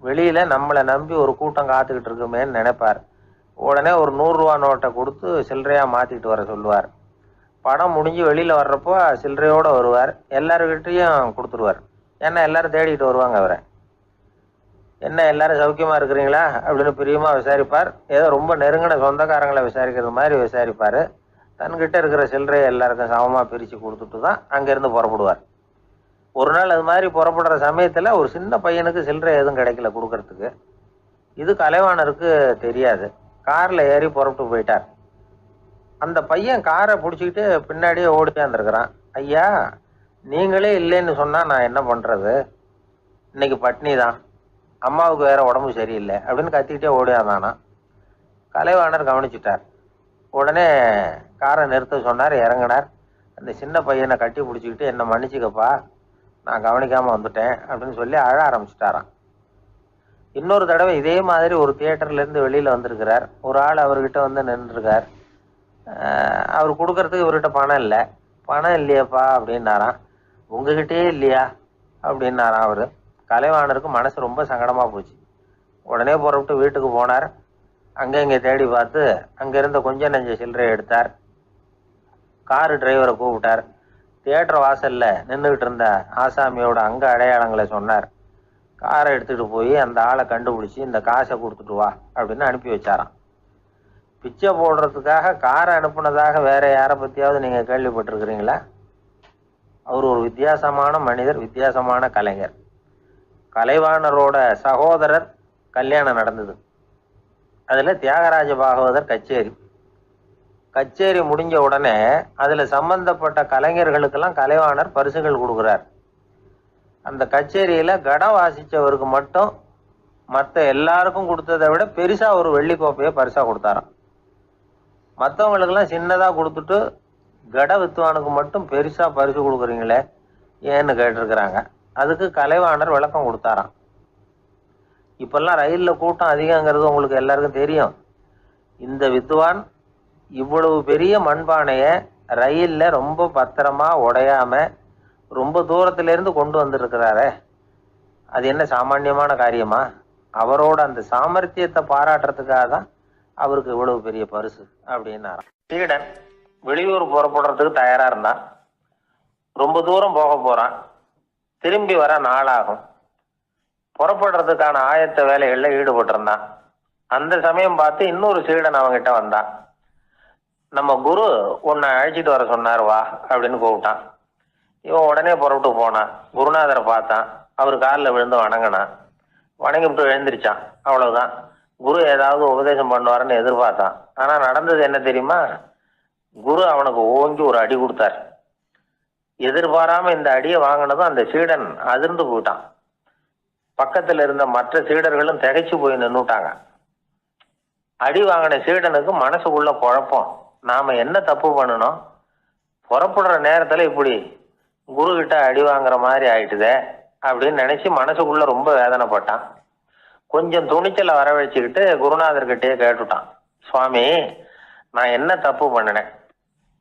வெளியில நம்மளை நம்பி ஒரு கூட்டம் காத்துக்கிட்டு இருக்குமேன்னு நினைப்பார். உடனே ஒரு 100 ரூபா நோட்டை கொடுத்து சில்லறையா மாத்திட்டு வர சொல்லுவார். படம் முடிஞ்சு வெளியில வர்றப்போ சில்லறையோட வருவார். எல்லாருக்கிட்டையும் கொடுத்துருவார். ஏன்னா எல்லாரும் தேடிட்டு வருவாங்க அவரை. என்ன எல்லாரும் சௌக்கியமா இருக்கிறீங்களா அப்படின்னு பிரியமா விசாரிப்பார். ஏதோ ரொம்ப நெருங்கின சொந்தக்காரங்களை விசாரிக்கிறது மாதிரி விசாரிப்பார். தன்கிட்ட இருக்கிற சில்லறையை எல்லாருக்கும் சமமாக பிரித்து கொடுத்துட்டு தான் அங்கேருந்து புறப்படுவார். ஒரு நாள் அது மாதிரி புறப்படுற சமயத்தில் ஒரு சின்ன பையனுக்கு சில்லறை எதுவும் கிடைக்கல கொடுக்கறதுக்கு. இது கலைவாணருக்கு தெரியாது. காரில் ஏறி புறப்பட்டு போயிட்டார். அந்த பையன் காரை பிடிச்சிக்கிட்டு பின்னாடியே ஓடியாந்துருக்கிறான். ஐயா, நீங்களே இல்லைன்னு சொன்னால் நான் என்ன பண்ணுறது? இன்னைக்கு பட்னி தான், அம்மாவுக்கு வேற உடம்பு சரியில்லை அப்படின்னு கத்திக்கிட்டே ஓடியாந்தானா. கலைவாணர் கவனிச்சுட்டார். உடனே காரை நிறுத்த சொன்னார். இறங்கினார். அந்த சின்ன பையனை கட்டி பிடிச்சிக்கிட்டு, என்னை மன்னிச்சுக்கப்பா, நான் கவனிக்காமல் வந்துட்டேன் அப்படின்னு சொல்லி அழ ஆரம்பிச்சிட்டாராம். இன்னொரு தடவை இதே மாதிரி ஒரு தியேட்டர்லேருந்து வெளியில் வந்திருக்கிறார். ஒரு ஆள் அவர்கிட்ட வந்து நின்றுருக்கார். அவர் கொடுக்கறதுக்கு இவர்கிட்ட பணம் இல்லை. பணம் இல்லையாப்பா அப்படின்னாராம். உங்ககிட்டயே இல்லையா அப்படின்னாராம் அவர். கலைவாணருக்கு மனசு ரொம்ப சங்கடமாக போச்சு. உடனே புறப்பட்டு வீட்டுக்கு போனார். அங்கே இங்கே தேடி பார்த்து அங்கே இருந்த கொஞ்சம் நெஞ்ச சில்லறையை எடுத்தார். காரு டிரைவரை கூப்பிட்டார். தியேட்டர் வாசலில் நின்றுக்கிட்டு இருந்த ஆசாமியோட அங்க அடையாளங்களை சொன்னார். காரை எடுத்துகிட்டு போய் அந்த ஆளை கண்டுபிடிச்சி இந்த காசை கொடுத்துட்டு வா அப்படின்னு அனுப்பி வச்சாராம். பிச்சை போடுறதுக்காக காரை அனுப்புனதாக வேற யாரை பற்றியாவது நீங்கள் கேள்விப்பட்டிருக்கிறீங்களா? அவர் ஒரு வித்தியாசமான மனிதர், வித்தியாசமான கலைஞர். கலைவாணரோட சகோதரர் கல்யாணம் நடந்தது. அதில் தியாகராஜ பாகவதர் கச்சேரி முடிஞ்ச உடனே அதில் சம்பந்தப்பட்ட கலைஞர்களுக்கெல்லாம் கலைவாணர் பரிசுகள் கொடுக்குறார். அந்த கச்சேரியில் கடம் வாசித்தவருக்கு மட்டும் மற்ற எல்லாருக்கும் கொடுத்ததை விட பெருசாக ஒரு வெள்ளி கோப்பையை பரிசாக கொடுத்தாராம். மற்றவங்களுக்கெல்லாம் சின்னதாக கொடுத்துட்டு கட வித்துவானுக்கு மட்டும் பெருசாக பரிசு கொடுக்குறீங்களே ஏன்னு கேட்டிருக்கிறாங்க. அதுக்கு கலைவாணர் விளக்கம் கொடுத்தாராம். இப்பெல்லாம் ரயிலில் கூட்டம் அதிகங்கிறது உங்களுக்கு எல்லாருக்கும் தெரியும். இந்த வித்துவான் இவ்வளவு பெரிய மண்பானையை ரயிலில் ரொம்ப பத்திரமா உடையாம ரொம்ப தூரத்திலேருந்து கொண்டு வந்திருக்கிறாரே, அது என்ன சாமானியமான காரியமா? அவரோட அந்த சாமர்த்தியத்தை பாராட்டுறதுக்காக தான் அவருக்கு இவ்வளவு பெரிய பரிசு அப்படின்னாராம். சீடன் வெளியூர் புறப்படுறதுக்கு தயாரா இருந்தான். ரொம்ப தூரம் போக போறான். திரும்பி வர நாளாகும். புறப்படுறதுக்கான ஆயத்த வேலைகளில் ஈடுபட்டிருந்தான். அந்த சமயம் பார்த்து இன்னொரு சீடன் அவங்கிட்ட வந்தான். நம்ம குரு உன்னை அழைச்சிட்டு வர சொன்னார் வா அப்படின்னு கூப்பிட்டான். இவன் உடனே புறப்பட்டு போனான். குருநாதரை பார்த்தான். அவர் காலில் விழுந்து வணங்கினான். வணங்கிவிட்டு எழுந்திரிச்சான். அவ்வளவுதான். குரு ஏதாவது உபதேசம் பண்ணுவாருன்னு எதிர்பார்த்தான். ஆனா நடந்தது என்ன தெரியுமா? குரு அவனுக்கு ஓங்கி ஒரு அடி கொடுத்தார். எதிர்பாராம இந்த அடியை வாங்கினதும் அந்த சீடன் அதிர்ந்து போயிட்டான். பக்கத்துல இருந்த மற்ற சீடர்களும் திகைச்சு போய் நின்னுட்டாங்க. அடி வாங்கின சீடனுக்கு மனசுக்குள்ள குழப்பம். நாம என்ன தப்பு பண்ணணும்? புறப்படுற நேரத்துல இப்படி குரு கிட்ட அடி வாங்குற மாதிரி ஆயிட்டுதே அப்படின்னு நினைச்சு மனசுக்குள்ள ரொம்ப வேதனைப்பட்டான். கொஞ்சம் துணிச்சலை வரவழைச்சுக்கிட்டு குருநாதர்கிட்டயே கேட்டுட்டான். சுவாமி, நான் என்ன தப்பு பண்ணினேன்?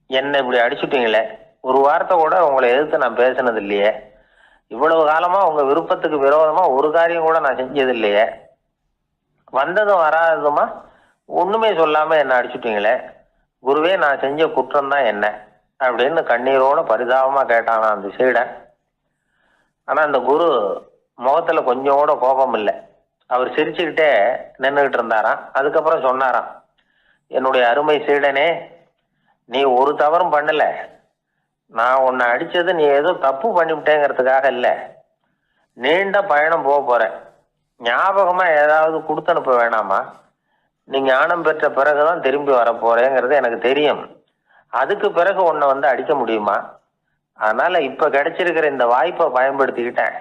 என்னை இப்படி அடிச்சுட்டீங்களே, ஒரு வார்த்தை கூட உங்களை எதிர்த்து நான் பேசினது இல்லையே, இவ்வளவு காலமா உங்க விருப்பத்துக்கு விரோதமா ஒரு காரியம் கூட நான் செஞ்சது இல்லையே, வந்ததும் வராததுமா ஒண்ணுமே சொல்லாம என்ன அடிச்சுட்டீங்களே, குருவே நான் செஞ்ச குற்றம் தான் என்ன அப்படின்னு கண்ணீரோட பரிதாபமா கேட்டானா அந்த சீடன். ஆனா அந்த குரு முகத்தில் கொஞ்சம் கூட கோபம் இல்லை. அவர் சிரிச்சுக்கிட்டே நின்றுக்கிட்டு இருந்தாராம். அதுக்கப்புறம் சொன்னாராம், என்னுடைய அருமை சீடனே, நீ ஒரு தவறும் பண்ணல. நான் உன்னை அடித்தது நீ ஏதோ தப்பு பண்ணிவிட்டேங்கிறதுக்காக இல்லை. நீண்ட பயணம் போக போகிறேன். ஞாபகமாக ஏதாவது கொடுத்து அனுப்ப வேணாமா? நீ ஞானம் பெற்ற பிறகுதான் திரும்பி வரப்போறேங்கிறது எனக்கு தெரியும். அதுக்கு பிறகு உன்னை வந்து அடிக்க முடியுமா? அதனால இப்ப கிடைச்சிருக்கிற இந்த வாய்ப்பை பயன்படுத்திக்கிட்டேன்.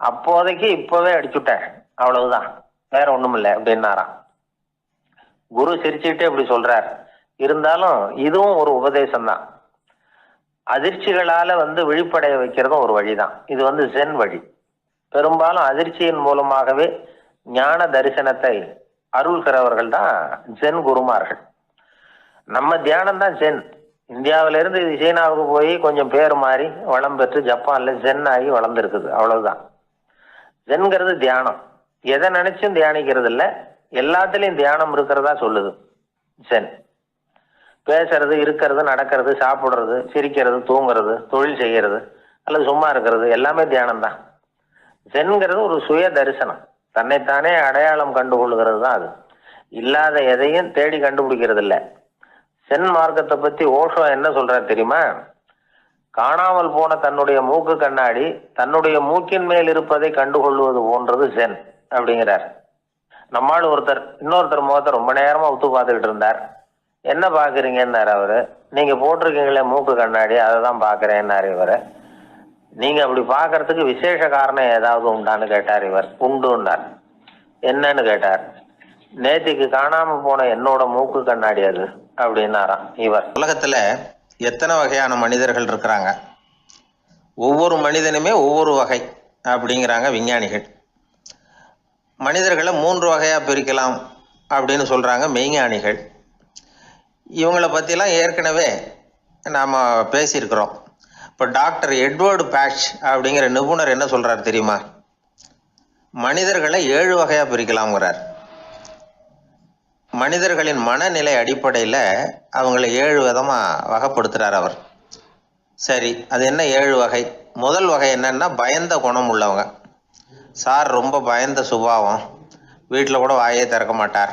அப்போதைக்கு இப்பவே அடிச்சுட்டேன், அவ்வளவுதான், வேற ஒண்ணும் இல்லை அப்படின்னாராம். குரு சிரிச்சுக்கிட்டே இப்படி சொல்றார். இருந்தாலும் இதுவும் ஒரு உபதேசம்தான். அதிர்ச்சிகளால வந்து விழிப்படைய வைக்கிறதும் ஒரு வழிதான். இது வந்து ஜென் வழி. பெரும்பாலும் அதிர்ச்சியின் மூலமாகவே ஞான தரிசனத்தை அருள்கிறவர்கள் தான் ஜென் குருமார்கள். நம்ம தியானம் தான் ஜென். இந்தியாவிலிருந்து இது சீனாவுக்கு போய் கொஞ்சம் பேர் மாறி வளம் பெற்று ஜப்பான்ல ஜென் ஆகி வளர்ந்துருக்குது, அவ்வளவுதான். ஜென்கிறது தியானம். எதை நினைச்சும் தியானிக்கிறது இல்லை, எல்லாத்துலயும் தியானம் இருக்கிறதா சொல்லுது ஜென். பேசுறது, இருக்கிறது, நடக்கிறது, சாப்பிடுறது, சிரிக்கிறது, தூங்குறது, தொழில் செய்யறது அல்லது சும்மா இருக்கிறது எல்லாமே தியானம் தான். ஜென்கிறது ஒரு சுய தரிசனம், தன்னைத்தானே அடையாளம் கண்டுகொள்ளுகிறது தான் அது. இல்லாத எதையும் தேடி கண்டுபிடிக்கிறது இல்லை. சென் மார்க்கத்தை பத்தி ஓஷோ என்ன சொல்றாரு தெரியுமா? காணாமல் போன தன்னுடைய மூக்கு கண்ணாடி தன்னுடைய மூக்கின் மேல் இருப்பதை கண்டுகொள்வது போன்றது சென் அப்படிங்கிறார். நம்மால் இன்னொருத்தர் முகத்தை ரொம்ப நேரமா உத்து பார்த்துக்கிட்டு இருந்தார். என்ன பாக்குறீங்கன்னாரு அவரு. நீங்க போட்டிருக்கீங்களே மூக்கு கண்ணாடி, அதை தான் பாக்குறேன்னாரு இவரு. நீங்க அப்படி பாக்குறதுக்கு விசேஷ காரணம் ஏதாவது உண்டான்னு கேட்டார் இவர். உண்டுன்னார். என்னன்னு கேட்டார். நேத்திக்கு காணாம போன என்னோட மூக்கு கண்ணாடி அது அப்படின்னாராம் இவர். உலகத்துல எத்தனை வகையான மனிதர்கள் இருக்கிறாங்க, ஒவ்வொரு மனிதனுமே ஒவ்வொரு வகை அப்படிங்கிறாங்க விஞ்ஞானிகள். மனிதர்களை 3 வகையா பிரிக்கலாம் அப்படின்னு சொல்றாங்க மெய்ஞானிகள். இவங்களை பத்திலாம் ஏற்கனவே நாம பேசியிருக்கிறோம். இப்போ டாக்டர் எட்வர்டு பேட்ச் அப்படிங்கிற நிபுணர் என்ன சொல்றாரு தெரியுமா? மனிதர்களை 7 வகையா பிரிக்கலாம்ங்கிறார். மனிதர்களின் மனநிலை அடிப்படையில் அவங்களை 7 விதமாக வகைப்படுத்துகிறார் அவர். சரி, அது என்ன 7 வகை? முதல் வகை என்னன்னா பயந்த குணம் உள்ளவங்க. சார் ரொம்ப பயந்த சுபாவம், வீட்டில் கூட வாயை திறக்க மாட்டார்,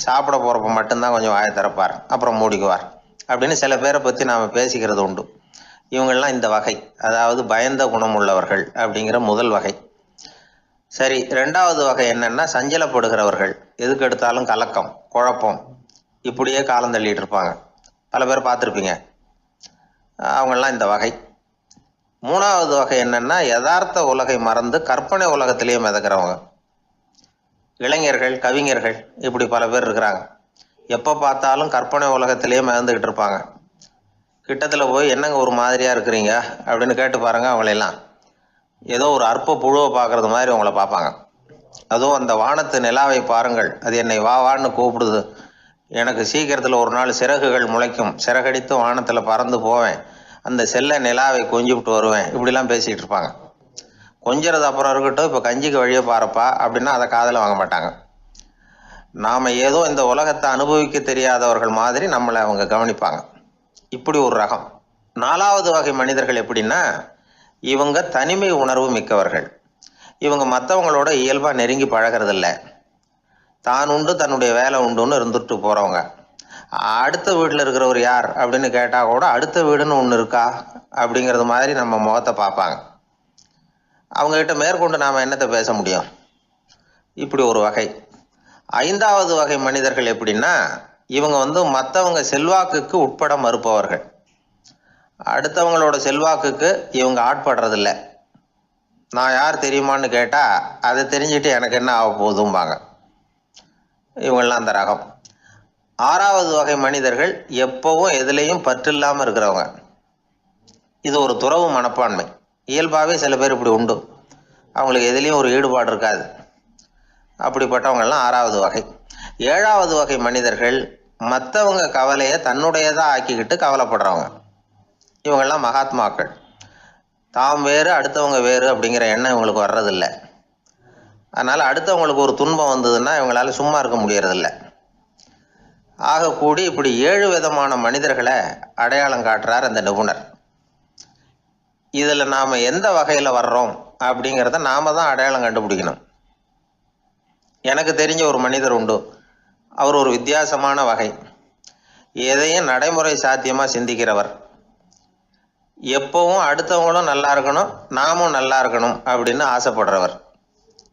சாப்பிட போகிறப்ப மட்டும்தான் கொஞ்சம் வாயை திறப்பார், அப்புறம் மூடிக்குவார் அப்படின்னு சில பேரை பற்றி நாம் பேசிக்கிறது உண்டு. இவங்கெல்லாம் இந்த வகை, அதாவது பயந்த குணம் உள்ளவர்கள் அப்படிங்கிற முதல் வகை. சரி, 2வது வகை என்னன்னா சஞ்சலப்படுகிறவர்கள், எதுக்கு எடுத்தாலும் கலக்கம், குழப்பம், இப்படியே காலம் தள்ளிட்டு இருப்பாங்க. பல பேர் பார்த்துருப்பீங்க. அவங்கெல்லாம் இந்த வகை. 3வது வகை என்னன்னா யதார்த்த உலகை மறந்து கற்பனை உலகத்திலேயே மிதக்கிறவங்க. இளைஞர்கள், கவிஞர்கள், இப்படி பல பேர் இருக்கிறாங்க. எப்போ பார்த்தாலும் கற்பனை உலகத்திலேயே மிதந்துக்கிட்டு இருப்பாங்க. கிட்டத்தில் போய் என்னங்க ஒரு மாதிரியா இருக்கிறீங்க அப்படின்னு கேட்டு பாருங்க, அவங்களெல்லாம் ஏதோ ஒரு அற்ப புழுவை பார்க்கறது மாதிரி அவங்கள பார்ப்பாங்க. அதுவும் அந்த வானத்து நிலாவை பாருங்கள், அது என்னை வா வான்னு கூப்பிடுது, எனக்கு சீக்கிரத்தில் ஒரு நாள் சிறகுகள் முளைக்கும், சிறகடித்து வானத்தில் பறந்து போவேன், அந்த செல்ல நிலாவை கொஞ்சிவிட்டு வருவேன், இப்படிலாம் பேசிகிட்டு இருப்பாங்க. கொஞ்சிறது அப்புறம் இருக்கட்டும், இப்போ கஞ்சிக்கு வழியே பாருப்பா அப்படின்னா அதை காதில் வாங்க மாட்டாங்க. நாம் ஏதோ இந்த உலகத்தை அனுபவிக்க தெரியாதவர்கள் மாதிரி நம்மளை அவங்க கவனிப்பாங்க. இப்படி ஒரு ரகம். 4வது வகை மனிதர்கள் எப்படின்னா, இவங்க தனிமை உணர்வு மிக்கவர்கள். இவங்க மற்றவங்களோட இயல்பாக நெருங்கி பழகிறதில்ல, தான் உண்டு தன்னுடைய வேலை உண்டுன்னு இருந்துட்டு போகிறவங்க. அடுத்த வீட்டில் இருக்கிறவர் யார் அப்படின்னு கேட்டால் கூட அடுத்த வீடுன்னு ஒன்று இருக்கா அப்படிங்கிறது மாதிரி நம்ம முகத்தை பார்ப்பாங்க. அவங்ககிட்ட மேற்கொண்டு நாம் என்னத்தை பேச முடியும்? இப்படி ஒரு வகை. 5வது வகை மனிதர்கள் எப்படின்னா, இவங்க மற்றவங்க செல்வாக்குக்கு உட்பட மறுப்பவர்கள். அடுத்தவங்களோட செல்வாக்குக்கு இவங்க ஆட்படுறதில்ல. நான் யார் தெரியுமான்னு கேட்டால் அதை தெரிஞ்சுட்டு எனக்கு என்ன ஆக போகுதும்பாங்க. இவங்கெல்லாம் அந்த ரகம். 6வது வகை மனிதர்கள் எப்பவும் எதுலேயும் பற்றில்லாமல் இருக்கிறவங்க. இது ஒரு துறவு மனப்பான்மை. இயல்பாகவே சில பேர் இப்படி உண்டு, அவங்களுக்கு எதுலேயும் ஒரு ஈடுபாடு இருக்காது. அப்படிப்பட்டவங்கெல்லாம் 6வது வகை. 7வது வகை மனிதர்கள் மற்றவங்க கவலையை தன்னுடையதாக ஆக்கிக்கிட்டு கவலைப்படுறவங்க. இவங்கெல்லாம் மகாத்மாக்கள். தாம் வேறு அடுத்தவங்க வேறு அப்படிங்கிற எண்ணம் இவங்களுக்கு வர்றதில்லை. அதனால் அடுத்தவங்களுக்கு ஒரு துன்பம் வந்ததுன்னா இவங்களால சும்மா இருக்க முடியறதில்ல. ஆகக்கூடி இப்படி 7 விதமான மனிதர்களை அடையாளம் காட்டுறார் அந்த நிபுணர். இதில் நாம் எந்த வகையில் வர்றோம் அப்படிங்கிறத நாம தான் அடையாளம் கண்டுபிடிக்கணும். எனக்கு தெரிஞ்ச ஒரு மனிதர் உண்டு. அவர் ஒரு வித்தியாசமான வகை. எதையும் நடைமுறை சாத்தியமாக சிந்திக்கிறவர். எப்பவும் அடுத்தவங்களும் நல்லா இருக்கணும், நாமும் நல்லா இருக்கணும் அப்படின்னு ஆசைப்படுறவர்.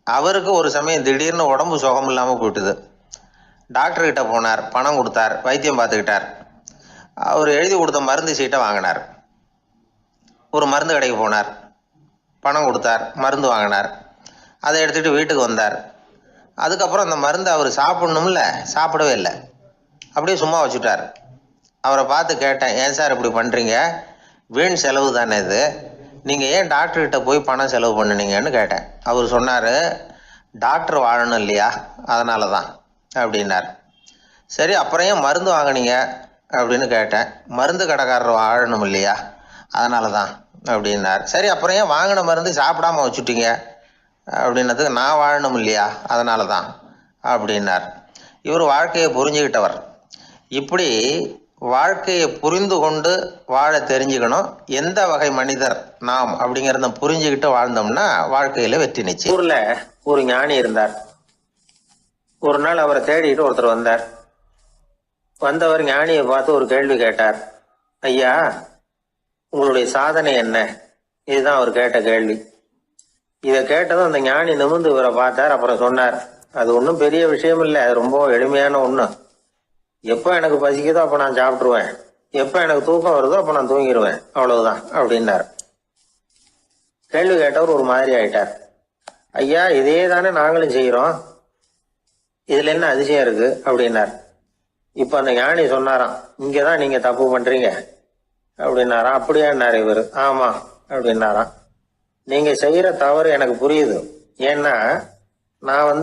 அவருக்கு ஒரு சமயம் திடீர்னு உடம்பு சுகம் இல்லாமல் போயிட்டுது. டாக்டர்கிட்ட போனார், பணம் கொடுத்தார், வைத்தியம் பார்த்துக்கிட்டார். அவர் எழுதி கொடுத்த மருந்து சீட்டை வாங்கினார். ஒரு மருந்து கடைக்கு போனார், பணம் கொடுத்தார், மருந்து வாங்கினார். அதை எடுத்துகிட்டு வீட்டுக்கு வந்தார். அதுக்கப்புறம் அந்த மருந்து அவர் சாப்பிட்ணும்ல, சாப்பிடவே இல்லை, அப்படியே சும்மா வச்சுட்டார். அவரை பார்த்து கேட்டேன், ஏன் சார் இப்படி பண்ணுறீங்க? வீண் செலவு தானே இது, நீங்கள் ஏன் டாக்டர்கிட்ட போய் பணம் செலவு பண்ணுனீங்கன்னு கேட்டேன். அவர் சொன்னார், டாக்டர் வாழணும் இல்லையா, அதனால தான் அப்படின்னார். சரி, அப்புறம் ஏன் மருந்து வாங்கினீங்க அப்படின்னு கேட்டேன். மருந்து கடைக்காரர் வாழணும் இல்லையா, அதனால தான் அப்படின்னார். சரி, அப்புறம் ஏன் வாங்கின மருந்து சாப்பிடாம வச்சுட்டீங்க அப்படின்னதுக்கு, நான் வாழணும் இல்லையா, அதனால தான் அப்படின்னார். இவர் வாழ்க்கையை புரிஞ்சுக்கிட்டவர். இப்படி வாழ்க்கையை புரிந்து கொண்டு வாழ தெரிஞ்சுக்கணும். எந்த வகை மனிதர் நாம் அப்படிங்கிறத புரிஞ்சுக்கிட்டு வாழ்ந்தோம்னா வாழ்க்கையில வெற்றி நிச்சயம். ஊர்ல ஒரு ஞானி இருந்தார். ஒரு நாள் அவரை தேடிட்டு ஒருத்தர் வந்தார். வந்தவர் ஞானியை பார்த்து ஒரு கேள்வி கேட்டார். ஐயா, உங்களுடைய சாதனை என்ன? இதுதான் அவர் கேட்ட கேள்வி. இதை கேட்டதும் அந்த ஞானி நிமிர்ந்து இவரை பார்த்தார். அப்புறம் சொன்னார், அது ஒன்றும் பெரிய விஷயம் இல்லை, அது ரொம்ப எளிமையான ஒன்று. எப்போ எனக்கு பசிக்குதோ அப்போ நான் சாப்பிட்ருவேன், எப்போ எனக்கு தூக்கம் வருதோ அப்போ நான் தூங்கிடுவேன், அவ்வளவுதான் அப்படின்னார். கேள்வி கேட்டவர் ஒரு மாதிரி ஆயிட்டார். ஐயா, இதே தானே நாங்களும் செய்கிறோம், இதில் என்ன அதிசயம் இருக்கு அப்படின்னார். இப்போ அந்த ஞானி சொன்னாராம், இங்கே தான் நீங்கள் தப்பு பண்ணுறீங்க அப்படின்னாராம். அப்படியான்னார் இவர். ஆமாம் அப்படின்னாராம். நீங்கள் செய்கிற தவறு எனக்கு புரியுது. ஏன்னா நான்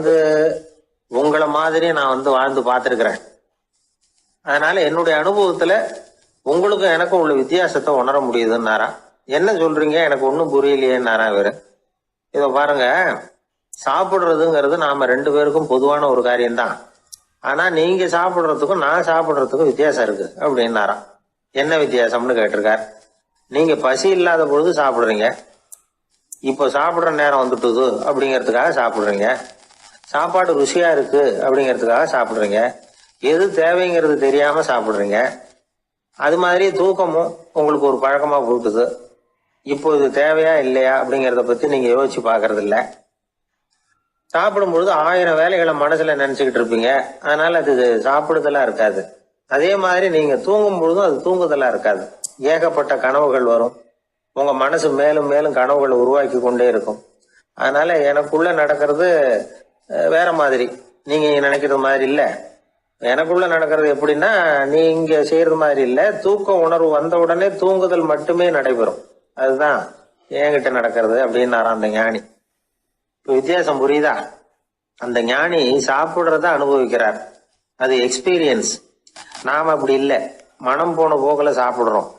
உங்களை மாதிரி நான் வாழ்ந்து பார்த்துருக்குறேன். அதனால என்னுடைய அனுபவத்துல உங்களுக்கும் எனக்கும் உள்ள வித்தியாசத்தை உணர முடியுதுன்னாரா. என்ன சொல்றீங்க, எனக்கு ஒன்றும் புரியலையேன்னாரா இவரு. இதை பாருங்க, சாப்பிடுறதுங்கிறது நாம ரெண்டு பேருக்கும் பொதுவான ஒரு காரியம்தான். ஆனா நீங்க சாப்பிடுறதுக்கும் நான் சாப்பிடுறதுக்கும் வித்தியாசம் இருக்கு அப்படின்னாராம். என்ன வித்தியாசம்னு கேட்டிருக்கார். நீங்க பசி இல்லாத பொழுது சாப்பிடுறீங்க, இப்போ சாப்பிடுற நேரம் வந்துட்டுது அப்படிங்கிறதுக்காக சாப்பிடுறீங்க. சாப்பாடு ருசியா இருக்கு அப்படிங்கிறதுக்காக சாப்பிடுறீங்க. எது தேவைங்கிறது தெரியாம சாப்பிடுறீங்க. அது மாதிரி தூக்கமும் உங்களுக்கு ஒரு பழக்கமா போட்டுது. இப்போ இது தேவையா இல்லையா அப்படிங்கிறத பத்தி நீங்க யோசிச்சு பாக்குறது இல்ல. சாப்பிடும் பொழுது 1000 வேலைகளை மனசுல நினைச்சுக்கிட்டு இருப்பீங்க. அதனால அது சாப்பிடுதலா இருக்காது. அதே மாதிரி நீங்க தூங்கும் பொழுதும் அது தூங்குதலா இருக்காது. ஏகப்பட்ட கனவுகள் வரும். உங்க மனசு மேலும் மேலும் கனவுகளை உருவாக்கி கொண்டே இருக்கும். அதனால எனக்குள்ள நடக்கிறது வேற மாதிரி, நீங்க நினைக்கிறது மாதிரி இல்ல. எனக்குள்ள நடக்கிறது எப்படின்னா, நீங்க செய்யறது மாதிரி இல்ல. தூக்க உணர்வு வந்த உடனே தூங்குதல் மட்டுமே நடைபெறும். அதுதான் என்கிட்ட நடக்கிறது அப்படின்னாராம் அந்த ஞானி. வித்தியாசம் புரியுதா? அந்த ஞானி சாப்பிடுறத அனுபவிக்கிறார், அது எக்ஸ்பீரியன்ஸ். நாம அப்படி இல்லை, மனம் போன போக்குல சாப்பிடுறோம்.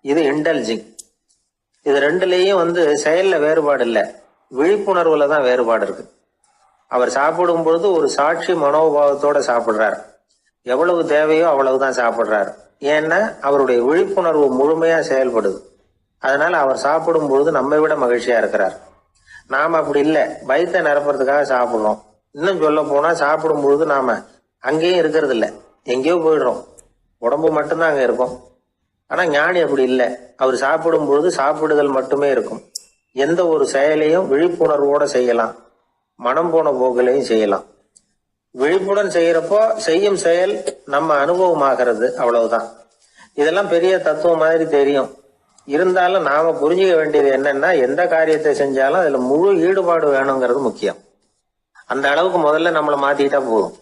இது இன்டெலிஜிங். இது ரெண்டுலேயும் செயல்ல வேறுபாடு இல்லை, விழிப்புணர்வுல தான் வேறுபாடு இருக்கு. அவர் சாப்பிடும் பொழுது ஒரு சாட்சி மனோபாவத்தோட சாப்பிடுறார். எவ்வளவு தேவையோ அவ்வளவுதான் சாப்பிடுறார். ஏன்னா அவருடைய விழிப்புணர்வு முழுமையா செயல்படுது. அதனால அவர் சாப்பிடும் பொழுது நம்மை விட மகிழ்ச்சியா இருக்கிறார். நாம அப்படி இல்லை, வயிற்றை நிரப்புறதுக்காக சாப்பிடுறோம். இன்னும் சொல்ல போனா சாப்பிடும் பொழுது நாம அங்கேயும் இருக்கிறது இல்லை, எங்கேயோ போயிடுறோம். உடம்பு மட்டும்தான் அங்க இருக்கும். ஆனா ஞானி அப்படி இல்லை. அவர் சாப்பிடும் பொழுது சாப்பிடுதல் மட்டுமே இருக்கும். எந்த ஒரு செயலையும் விழிப்புணர்வோட செய்யலாம், மனம் போன போக்கிலையும் செய்யலாம். விழிப்புடன் செய்யறப்போ செய்யும் செயல் நம்ம அனுபவமாகிறது, அவ்வளவுதான். இதெல்லாம் பெரிய தத்துவம் மாதிரி தெரியும். இருந்தாலும் நாம புரிஞ்சுக்க வேண்டியது என்னன்னா, எந்த காரியத்தை செஞ்சாலும் அதுல முழு ஈடுபாடு வேணுங்கிறது முக்கியம். அந்த அளவுக்கு முதல்ல நம்மளை மாத்திக்கிட்டா போதும்.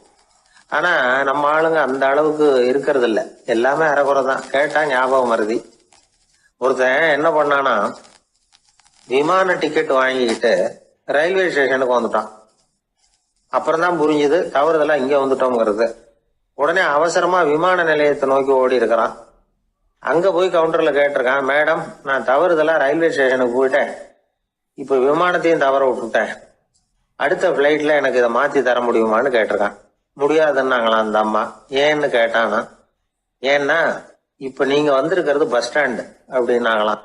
ஆனா நம்ம ஆளுங்க அந்த அளவுக்கு இருக்கிறது இல்லை, எல்லாமே அரைகுறை தான். கேட்டா ஞாபகம் மருதி. ஒருத்தன் என்ன பண்ணானா, விமான டிக்கெட் வாங்கிக்கிட்டு ரயில்வே ஸ்டேஷனுக்கு வந்துட்டான். அப்புறம் தான் புரிஞ்சுது தவறுதெல்லாம் இங்க வந்துட்டோங்கிறது. உடனே அவசரமா விமான நிலையத்தை நோக்கி ஓடி இருக்கிறான். அங்க போய் கவுண்டர்ல கேட்டிருக்கான், மேடம், நான் தவறுதெல்லாம் ரயில்வே ஸ்டேஷனுக்கு போயிட்டேன், இப்ப விமானத்தையும் தவற விட்டுட்டேன், அடுத்த பிளைட்ல எனக்கு இதை மாத்தி தர முடியுமான்னு கேட்டிருக்கான். முடியாதுன்னாங்களாம் அந்த அம்மா. ஏன்னு கேட்டானா, ஏன்னா இப்ப நீங்க வந்திருக்கிறது பஸ் ஸ்டாண்டு அப்படின்னாங்களாம்.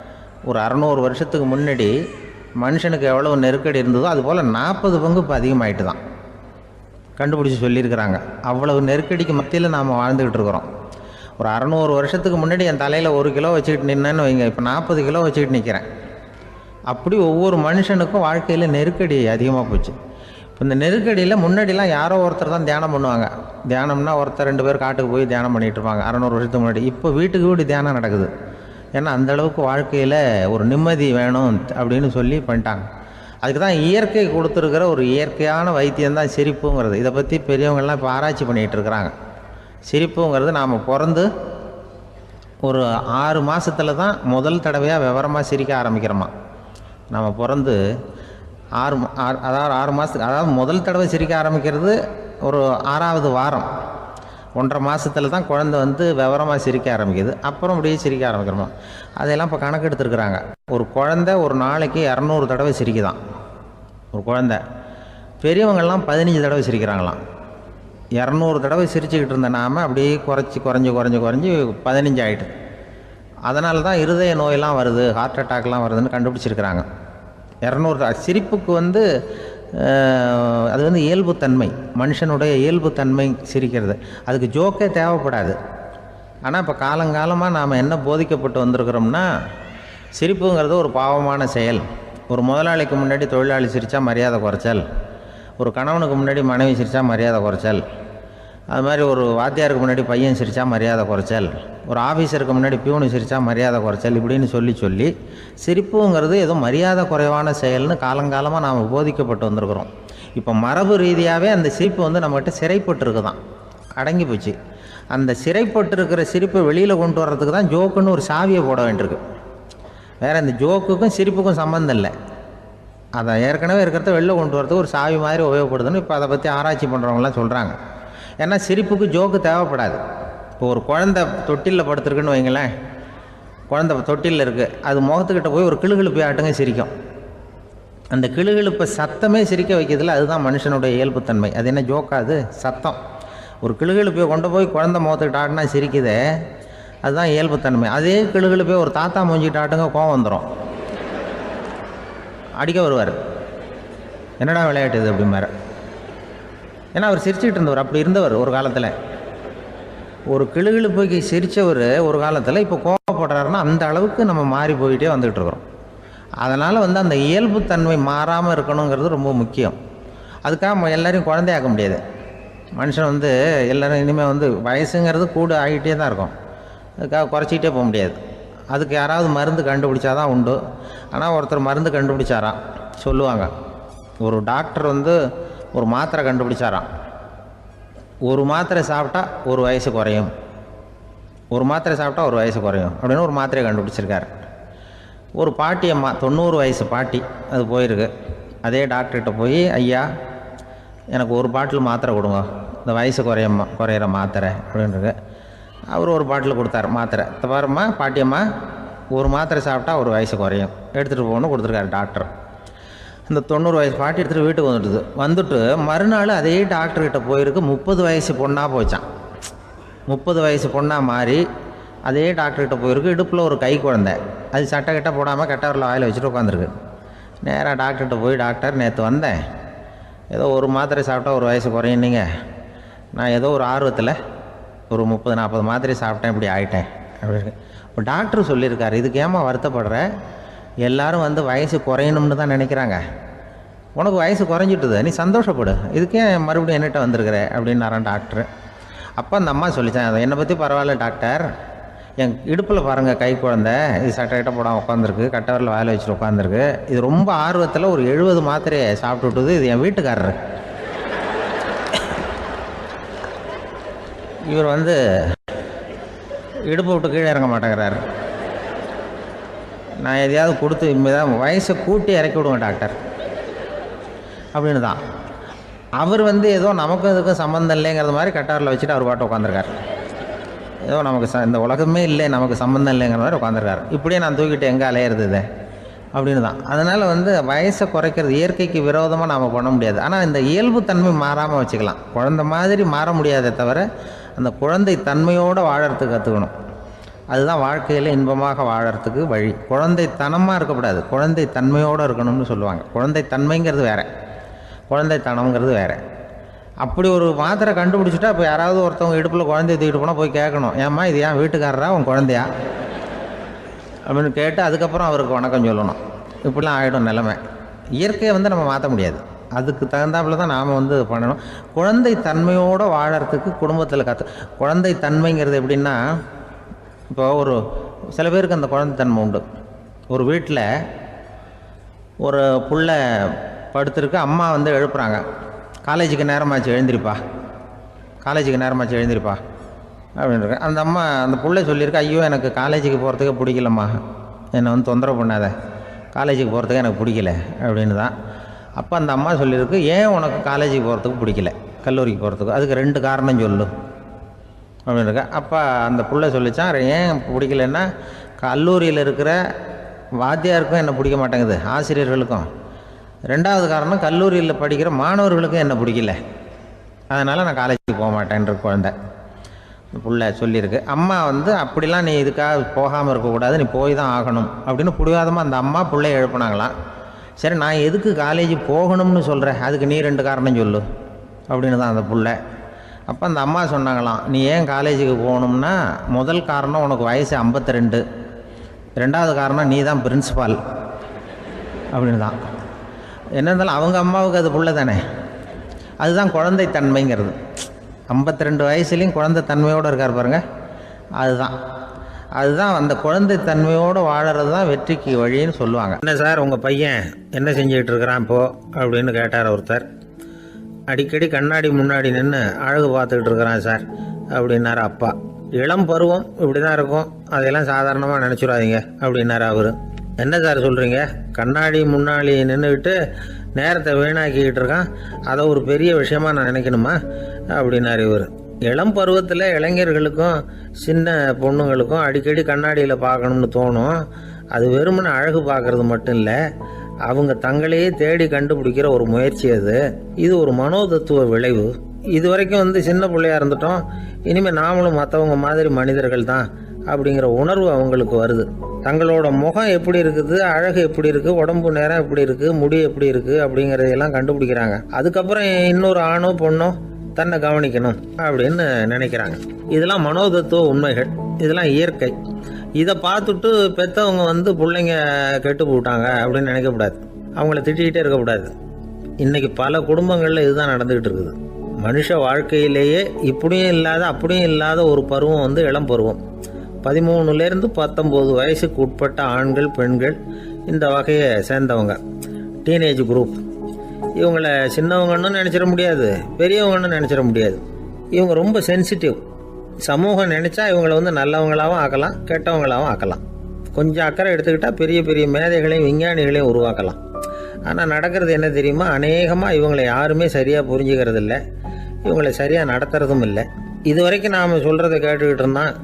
ஒரு 600 வருஷத்துக்கு முன்னாடி மனுஷனுக்கு எவ்வளோ நெருக்கடி இருந்ததோ அதுபோல் 40 பங்கு இப்போ அதிகமாகிட்டு தான் கண்டுபிடிச்சி சொல்லியிருக்கிறாங்க. அவ்வளவு நெருக்கடிக்கு மத்தியில் நாம் வாழ்ந்துக்கிட்டு இருக்கிறோம். ஒரு 600 வருஷத்துக்கு முன்னாடி என் தலையில் 1 கிலோ வச்சுக்கிட்டு நின்னேன்னு வைங்க, இப்போ 40 கிலோ வச்சுக்கிட்டு நிற்கிறேன். அப்படி ஒவ்வொரு மனுஷனுக்கும் வாழ்க்கையில் நெருக்கடி அதிகமாக போச்சு. இப்போ இந்த நெருக்கடியில் முன்னாடிலாம் யாரோ ஒருத்தர் தான் தியானம் பண்ணுவாங்க. தியானம்னா ஒருத்தர் 2 பேர் காட்டுக்கு போய் தியானம் பண்ணிகிட்டு இருப்பாங்க 600 வருஷத்துக்கு முன்னாடி. இப்போ வீட்டுக்கு வீடு தியானம் நடக்குது. ஏன்னா அந்தளவுக்கு வாழ்க்கையில் ஒரு நிம்மதி வேணும் அப்படின்னு சொல்லி பண்ணிட்டாங்க. அதுக்கு தான் இயற்கை கொடுத்துருக்கிற ஒரு இயற்கையான வைத்தியம்தான் சிரிப்புங்கிறது. இதை பற்றி பெரியவங்கள்லாம் இப்போ ஆராய்ச்சி பண்ணிகிட்டு இருக்கிறாங்க. சிரிப்புங்கிறது நாம் பிறந்து ஒரு 6 மாதத்தில் தான் முதல் தடவையாக விவரமாக சிரிக்க ஆரம்பிக்கிறோமா. நம்ம பிறந்து 6 மாதத்துக்கு, அதாவது முதல் தடவை சிரிக்க ஆரம்பிக்கிறது ஒரு 6ஆவது வாரம், 1.5 மாதத்தில் தான் குழந்தை வந்து விவரமாக சிரிக்க ஆரம்பிக்குது. அப்புறம் அப்படியே சிரிக்க ஆரம்பிக்கிறோமா. அதெல்லாம் இப்போ கணக்கு எடுத்துருக்குறாங்க. ஒரு குழந்தை ஒரு நாளைக்கு 200 தடவை சிரிக்குதான் ஒரு குழந்தை. பெரியவங்கள்லாம் 15 தடவை சிரிக்கிறாங்களாம். 200 தடவை சிரிச்சுக்கிட்டு இருந்த நாம் அப்படியே குறைஞ்சி 15 ஆகிட்டு. அதனால தான் இருதய நோயெல்லாம் வருது, ஹார்ட் அட்டாக்லாம் வருதுன்னு கண்டுபிடிச்சிருக்கிறாங்க. 200 சிரிப்புக்கு வந்து அது வந்து இயல்புத்தன்மை, மனுஷனுடைய இயல்புத்தன்மை சிரிக்கிறது. அதுக்கு ஜோக்கே தேவைப்படாது. ஆனால் இப்போ காலங்காலமாக நாம் என்ன போதிக்கப்பட்டு வந்திருக்கிறோம்னா, சிரிப்புங்கிறது ஒரு பாவமான செயல். ஒரு முதலாளிக்கு முன்னாடி தொழிலாளி சிரித்தா மரியாதை குறைச்சல், ஒரு கணவனுக்கு முன்னாடி மனைவி சிரித்தா மரியாதை குறைச்சல், அது மாதிரி ஒரு வாத்தியாருக்கு முன்னாடி பையன் சிரித்தா மரியாதை குறைச்சல், ஒரு ஆஃபீஸருக்கு முன்னாடி பியூனு சிரித்தா மரியாதை குறைச்சல், இப்படின்னு சொல்லி சிரிப்புங்கிறது ஏதோ மரியாதை குறைவான செயல்னு காலங்காலமாக நாம் போதிக்கப்பட்டு வந்திருக்கிறோம். இப்போ மரபு ரீதியாகவே அந்த சிரிப்பு வந்து நம்மகிட்ட சிறைப்பட்டுருக்கு தான், அடங்கி போச்சு. அந்த சிறைப்பட்டிருக்கிற சிரிப்பை வெளியில் கொண்டு வர்றதுக்கு தான் ஜோக்குன்னு ஒரு சாவியை போட வேண்டியிருக்கு. வேறு இந்த ஜோக்குக்கும் சிரிப்புக்கும் சம்மந்தம் இல்லை. அதை ஏற்கனவே இருக்கிறத வெளில கொண்டு வரதுக்கு ஒரு சாவி மாதிரி உபயோகப்படுதுன்னு இப்போ அதை பற்றி ஆராய்ச்சி பண்ணுறவங்களாம் சொல்கிறாங்க. ஏன்னா சிரிப்புக்கு ஜோக்கு தேவைப்படாது. இப்போ ஒரு குழந்தை தொட்டிலில் படுத்துருக்குன்னு வைங்களேன், குழந்தை தொட்டிலில் இருக்குது, அது முகத்துக்கிட்ட போய் ஒரு கிளுகிழுப்பை ஆட்டுங்க சிரிக்கும். அந்த கிளுகிழுப்பை சத்தமே சிரிக்க வைக்கிறதுல அதுதான் மனுஷனுடைய இயல்புத்தன்மை. அது என்ன ஜோக்காது? சத்தம். ஒரு கிளுகிழுப்பையை கொண்டு போய் குழந்தை முகத்துக்கிட்ட ஆட்டினா சிரிக்குதே, அதுதான் இயல்புத்தன்மை. அதே கிளுகிழுப்பையை ஒரு தாத்தா மூஞ்சிக்கிட்ட ஆட்டுங்க, கோவம் வந்துடும், அடிக்க வருவார். என்னடா விளையாட்டு இது அப்படிம்பாரு. ஏன்னா அவர் சிரிச்சுக்கிட்டு இருந்தவர், அப்படி இருந்தவர் ஒரு காலத்தில். ஒரு கிளுகிழுப்பைக்கு சிரித்தவர் ஒரு காலத்தில் இப்போ கோவப்படுறாருன்னா அந்த அளவுக்கு நம்ம மாறி போயிட்டே வந்துக்கிட்டு இருக்கிறோம். அதனால் வந்து அந்த இயல்புத்தன்மை மாறாமல் இருக்கணுங்கிறது ரொம்ப முக்கியம். அதுக்காக எல்லோரையும் குழந்தையாக்க முடியாது. மனுஷன் வந்து எல்லோரும் இனிமேல் வந்து வயசுங்கிறது கூட ஆகிட்டே தான் இருக்கும். அதுக்காக குறைச்சிக்கிட்டே போக முடியாது. அதுக்கு யாராவது மருந்து கண்டுபிடிச்சாதான் உண்டு. ஆனால் ஒருத்தர் மருந்து கண்டுபிடிச்சாராம், சொல்லுவாங்க. ஒரு டாக்டர் வந்து ஒரு மாத்திரை கண்டுபிடிச்சாராம். ஒரு மாத்திரை சாப்பிட்டா ஒரு வயசு குறையும், ஒரு மாத்திரை சாப்பிட்டா ஒரு வயசு குறையும் அப்படின்னு ஒரு மாத்திரையை கண்டுபிடிச்சிருக்காரு. ஒரு பாட்டி அம்மா, 90 வயசு பாட்டி, அது போயிருக்கு. அதே டாக்டர்கிட்ட போய், ஐயா எனக்கு ஒரு பாட்டில் மாத்திரை கொடுங்க, இந்த வயசு குறையிற மாத்திரை அப்படின்றது. அவர் ஒரு பாட்டில் கொடுத்தார் மாத்திரை. பாரும்மா பாட்டியம்மா, ஒரு மாத்திரை சாப்பிட்டா ஒரு வயசு குறையும், எடுத்துகிட்டு போகணும்னு கொடுத்துருக்காரு டாக்டர். இந்த 90 வயசு பாட்டி எடுத்துகிட்டு வீட்டுக்கு வந்துட்டு மறுநாள் அதே டாக்டர்கிட்ட போயிருக்கு. 30 வயசு பொண்ணாக போச்சான். 30 வயசு பொண்ணாக மாறி அதே டாக்டர்கிட்ட போயிருக்கு. இடுப்பில் ஒரு கை குழந்தை, அது சட்டை கிட்ட போடாமல் கட்டவரில் வாயில் வச்சுட்டு உட்காந்துருக்கு. நேராக டாக்டர்கிட்ட போய், டாக்டர் நேற்று வந்தேன், ஏதோ ஒரு மாத்திரை சாப்பிட்டா ஒரு வயசு குறையுன்னீங்க, நான் ஏதோ ஒரு ஆர்வத்தில் ஒரு 30-40 மாத்திரை சாப்பிட்டேன், இப்படி ஆகிட்டேன் அப்படின்னு. இப்போ டாக்டர் சொல்லியிருக்காரு, இதுக்கு ஏமா வருத்தப்படுற, எல்லோரும் வந்து வயசு குறையணும்னு தான் நினைக்கிறாங்க, உனக்கு வயசு குறைஞ்சிட்டுது, நீ சந்தோஷப்படு, இதுக்கே மறுபடியும் என்னகிட்ட வந்திருக்கிற அப்படின்னாரான் டாக்டர். அப்போ அந்த அம்மா சொல்லித்தேன், அதை என்னை பற்றி பரவாயில்ல டாக்டர், என் இடுப்பில் பாருங்கள் கை குழந்தை, இது சட்டை கிட்ட போடாமல் உட்காந்துருக்கு, கட்டவரில் வாயில் வச்சுட்டு உட்காந்துருக்கு, இது ரொம்ப ஆர்வத்தில் ஒரு 70 மாத்திரையை சாப்பிட்டு விட்டுது, இது என் வீட்டுக்காரரு. இவர் வந்து இடுப்பை விட்டு கீழே இறங்க மாட்டேங்கிறாரு. நான் எதையாவது கொடுத்து இனிமேதான் வயசை கூட்டி இறக்கி விடுவேன் டாக்டர் அப்படின்னு தான். அவர் வந்து ஏதோ நமக்கும் இதுக்கும் சம்மந்தம் இல்லைங்கிறது மாதிரி கட்டாரில் வச்சுட்டு அவர் பாட்டு உட்காந்துருக்கார். ஏதோ நமக்கு இந்த உலகமே இல்லை, நமக்கு சம்மந்தம் இல்லைங்கிற மாதிரி உட்காந்துருக்காரு. இப்படியே நான் தூக்கிட்டு எங்கே அலையிறது இது அப்படின்னு தான். அதனால் வந்து வயசை குறைக்கிறது இயற்கைக்கு விரோதமாக நாம் பண்ண முடியாது. ஆனால் இந்த இயல்புத்தன்மை மாறாமல் வச்சுக்கலாம். குழந்தை மாதிரி மாற முடியாதே தவிர அந்த குழந்தை தன்மையோடு வாழறதுக்கு கற்றுக்கணும். அதுதான் வாழ்க்கையில் இன்பமாக வாழறதுக்கு வழி. குழந்தைத்தனமாக இருக்கக்கூடாது, குழந்தை தன்மையோடு இருக்கணும்னு சொல்லுவாங்க. குழந்தை தன்மைங்கிறது வேறு, குழந்தைத்தனம்ங்கிறது வேறு. அப்படி ஒரு மாத்திரை கண்டுபிடிச்சிட்டா இப்போ யாராவது ஒருத்தவங்க இடுப்பில் குழந்தைய தூக்கிட்டு போனால் போய் கேட்கணும், ஏம்மா இது ஏன் வீட்டுக்காரரா உன் குழந்தையா அப்படின்னு கேட்டு அதுக்கப்புறம் அவருக்கு வணக்கம் சொல்லணும். இப்படிலாம் ஆகிடும் நிலைமை. இயற்கையை நம்ம மாற்ற முடியாது, அதுக்கு தகுந்தாப்புல தான் நாம் பண்ணணும். குழந்தை தன்மையோடு வாழறதுக்கு குடும்பத்தில் குழந்தை தன்மைங்கிறது எப்படின்னா, இப்போ ஒரு சில பேருக்கு அந்த குழந்தைத்தன்மை உண்டு. ஒரு வீட்டில் ஒரு புள்ள படுத்துருக்கு, அம்மா எழுப்புறாங்க, காலேஜுக்கு நேரமாச்சு எழுந்திரிப்பா, காலேஜுக்கு நேரமாச்சு எழுந்திரிப்பா அப்படின்ட்டு. அந்த அம்மா அந்த புள்ளை சொல்லியிருக்கு, ஐயோ எனக்கு காலேஜுக்கு போகிறதுக்கே பிடிக்கலம்மா, என்னை தொந்தரவு பண்ணாத, காலேஜுக்கு போகிறதுக்கு எனக்கு பிடிக்கல அப்படின்னு தான். அப்போ அந்த அம்மா சொல்லியிருக்கு, ஏன் உனக்கு காலேஜுக்கு போகிறதுக்கு பிடிக்கல, கல்லூரிக்கு போகிறதுக்கு, அதுக்கு 2 காரணம் சொல்லு அப்படின்னு இருக்கா. அப்போ அந்த புள்ளை சொல்லிச்சான், ஏன் பிடிக்கலன்னா கல்லூரியில் இருக்கிற வாத்தியாருக்கும் என்ன பிடிக்க மாட்டேங்குது, ஆசிரியர்களுக்கும். 2வது காரணம், கல்லூரியில் படிக்கிற மாணவர்களுக்கும் என்ன பிடிக்கல, அதனால் நான் காலேஜுக்கு போக மாட்டேன்ற குழந்தை புள்ள சொல்லியிருக்கு. அம்மா அப்படிலாம் நீ இதுக்காக போகாமல் இருக்கக்கூடாது, நீ போய் தான் ஆகணும் அப்படின்னு பிடிவாதமாக அந்த அம்மா பிள்ளைய எழுப்புனாங்களாம். சரி, நான் எதுக்கு காலேஜ் போகணும்னு சொல்கிறேன், அதுக்கு நீ 2 காரணம் சொல்லு அப்படின்னு தான் அந்த புள்ள. அப்போ அந்த அம்மா சொன்னாங்களாம், நீ ஏன் காலேஜுக்கு போகணும்னா, முதல் காரணம் உனக்கு வயசு 52, 2வது காரணம் நீ தான் பிரின்சிபால் அப்படின்னு தான். என்ன இருந்தாலும் அவங்க அம்மாவுக்கு அது புள்ள தானே, அதுதான் குழந்தைத்தன்மைங்கிறது. 52 வயசுலேயும் குழந்தைத்தன்மையோடு இருக்கார் பாருங்கள், அதுதான் அந்த குழந்தைத்தன்மையோடு வாழறது தான் வெற்றிக்கு வழின்னு சொல்லுவாங்க. என்ன சார் உங்கள் பையன் என்ன செஞ்சுக்கிட்டு இருக்கிறான் இப்போது அப்படின்னு கேட்டார் ஒருத்தர். அடிக்கடி கண்ணாடி முன்னாடி நின்று அழகு பார்த்துக்கிட்டு இருக்கிறான் சார் அப்படின்னாரு அப்பா. இளம் பருவம் இப்படி தான் இருக்கும், அதையெல்லாம் சாதாரணமாக நினச்சிடாதீங்க அப்படின்னாரு அவர். என்ன சார் சொல்கிறீங்க, கண்ணாடி முன்னாடி நின்றுக்கிட்டு நேரத்தை வீணாக்கிக்கிட்டு இருக்கான், அதை ஒரு பெரிய விஷயமா நான் நினைக்கணுமா அப்படின்னாரு இவர். இளம் பருவத்தில் இளைஞர்களுக்கும் சின்ன பொண்ணுங்களுக்கும் அடிக்கடி கண்ணாடியில் பார்க்கணும்னு தோணும். அது வெறுமனே அழகு பார்க்குறது மட்டும் இல்லை, அவங்க தங்களையே தேடி கண்டுபிடிக்கிற ஒரு முயற்சி அது. இது ஒரு மனோதத்துவ விளைவு. இது வரைக்கும் சின்ன பிள்ளையாக இருந்துட்டோம், இனிமேல் நாமளும் மற்றவங்க மாதிரி மனிதர்கள் தான் அப்படிங்கிற உணர்வு அவங்களுக்கு வருது. தங்களோட முகம் எப்படி இருக்குது, அழகு எப்படி இருக்குது, உடம்பு நேரம் எப்படி இருக்குது, முடி எப்படி இருக்குது அப்படிங்கிறதையெல்லாம் கண்டுபிடிக்கிறாங்க. அதுக்கப்புறம் இன்னொரு ஆணோ பொண்ணோ தன்னை கவனிக்கணும் அப்படின்னு நினைக்கிறாங்க. இதெல்லாம் மனோதத்துவ உண்மைகள், இதெல்லாம் இயற்கை. இதை பார்த்துட்டு பெற்றவங்க பிள்ளைங்க கெட்டு போட்டாங்க அப்படின்னு நினைக்கக்கூடாது, அவங்கள திட்டிகிட்டே இருக்கக்கூடாது. இன்றைக்கி பல குடும்பங்களில் இதுதான் நடந்துக்கிட்டு இருக்குது. மனுஷ வாழ்க்கையிலேயே இப்படியும் இல்லாத அப்படியும் இல்லாத ஒரு பருவம் இளம் பருவம். 13லேருந்து 19 வயசுக்கு உட்பட்ட ஆண்கள் பெண்கள் இந்த வகையை சேர்ந்தவங்க, டீனேஜ் குரூப். இவங்களை சின்னவங்கன்னு நினச்சிட முடியாது, பெரியவங்கன்னு நினச்சிட முடியாது. இவங்க ரொம்ப சென்சிட்டிவ். சமூகம் நினச்சா இவங்களை நல்லவங்களாகவும் ஆக்கலாம், கெட்டவங்களாகவும் ஆக்கலாம். கொஞ்சம் அக்கறை எடுத்துக்கிட்டால் பெரிய பெரிய மேதைகளையும் விஞ்ஞானிகளையும் உருவாக்கலாம். ஆனால் நடக்கிறது என்ன தெரியுமா, அநேகமாக இவங்களை யாருமே சரியாக புரிஞ்சுக்கிறது இல்லை, இவங்களை சரியாக நடத்துறதும் இல்லை. இது வரைக்கும் நாம் சொல்கிறத கேட்டுக்கிட்டு இருந்தான்,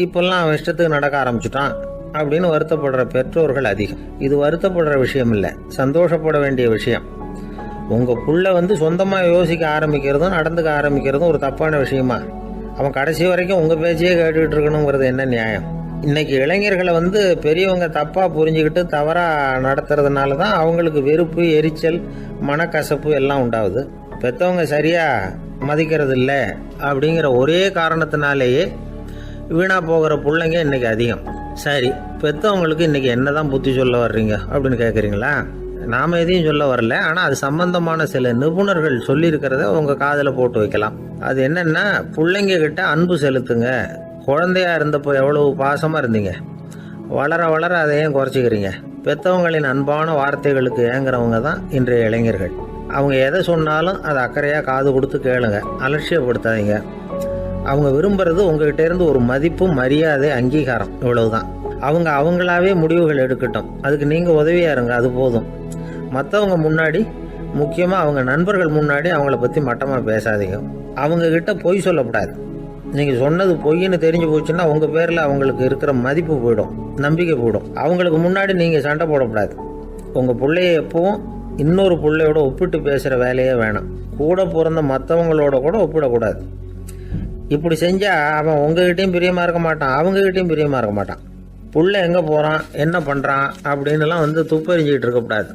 இப்போல்லாம் அவன் இஷ்டத்துக்கு நடக்க ஆரம்பிச்சுட்டான் அப்படின்னு வருத்தப்படுற பெற்றோர்கள் அதிகம். இது வருத்தப்படுற விஷயம் இல்லை, சந்தோஷப்பட வேண்டிய விஷயம். உங்கள் புள்ள சொந்தமாக யோசிக்க ஆரம்பிக்கிறதும் நடந்துக்க ஆரம்பிக்கிறதும் ஒரு தப்பான விஷயமா? அவன் கடைசி வரைக்கும் உங்கள் பேச்சையே கேட்டுக்கிட்டு இருக்கணுங்கிறது என்ன நியாயம்? இன்றைக்கி இளைஞர்களை பெரியவங்க தப்பாக புரிஞ்சுக்கிட்டு தவறாக நடத்துறதுனால தான் அவங்களுக்கு வெறுப்பு, எரிச்சல், மனக்கசப்பு எல்லாம் உண்டாகுது. பெற்றவங்க சரியாக மதிக்கிறது இல்லை அப்படிங்கிற ஒரே காரணத்தினாலேயே வீணாக போகிற பிள்ளைங்க இன்றைக்கி அதிகம். சரி, பெற்றவங்களுக்கு இன்றைக்கி என்ன தான் புத்தி சொல்ல வர்றீங்க அப்படின்னு கேட்குறீங்களா? நாம் எதையும் சொல்ல வரல, ஆனால் அது சம்பந்தமான சில நிபுணர்கள் சொல்லியிருக்கிறத உங்கள் காதில் போட்டு வைக்கலாம். அது என்னென்னா, பிள்ளைங்க கிட்ட அன்பு செலுத்துங்க. குழந்தையா இருந்தப்போ எவ்வளவு பாசமாக இருந்தீங்க, வளர வளர அதை ஏன் குறைச்சிக்கிறீங்க? பெற்றவங்களின் அன்பான வார்த்தைகளுக்கு ஏங்குறவங்க தான் இன்றைய இளைஞர்கள். அவங்க எதை சொன்னாலும் அதை அக்கறையாக காது கொடுத்து கேளுங்க, அலட்சியப்படுத்தாதீங்க. அவங்க விரும்புகிறது உங்ககிட்ட இருந்து ஒரு மதிப்பு, மரியாதை, அங்கீகாரம், இவ்வளவுதான். அவங்க அவங்களாவே முடிவுகள் எடுக்கட்டும், அதுக்கு நீங்கள் உதவியாக இருங்க, அது போதும். மற்றவங்க முன்னாடி, முக்கியமாக அவங்க நண்பர்கள் முன்னாடி அவங்கள பற்றி மட்டமாக பேசாதீங்க. அவங்கக்கிட்ட பொய் சொல்லக்கூடாது. நீங்கள் சொன்னது பொய்ன்னு தெரிஞ்சு போச்சுன்னா உங்கள் பேரில் அவங்களுக்கு இருக்கிற மதிப்பு போயிடும், நம்பிக்கை போயிடும். அவங்களுக்கு முன்னாடி நீங்கள் சண்டை போடக்கூடாது. உங்கள் பிள்ளைய எப்பவும் இன்னொரு பிள்ளையோட ஒப்பிட்டு பேசுகிற வேலையே வேணாம். கூட பிறந்த மற்றவங்களோட கூட ஒப்பிடக்கூடாது. இப்படி செஞ்சால் அவன் உங்ககிட்டையும் பிரியமாக இருக்க மாட்டான், அவங்ககிட்டையும் பிரியமாக இருக்க மாட்டான். புள்ள எங்கே போகிறான், என்ன பண்ணுறான் அப்படின்னுலாம் துப்பறிஞ்சிக்கிட்டு இருக்கக்கூடாது.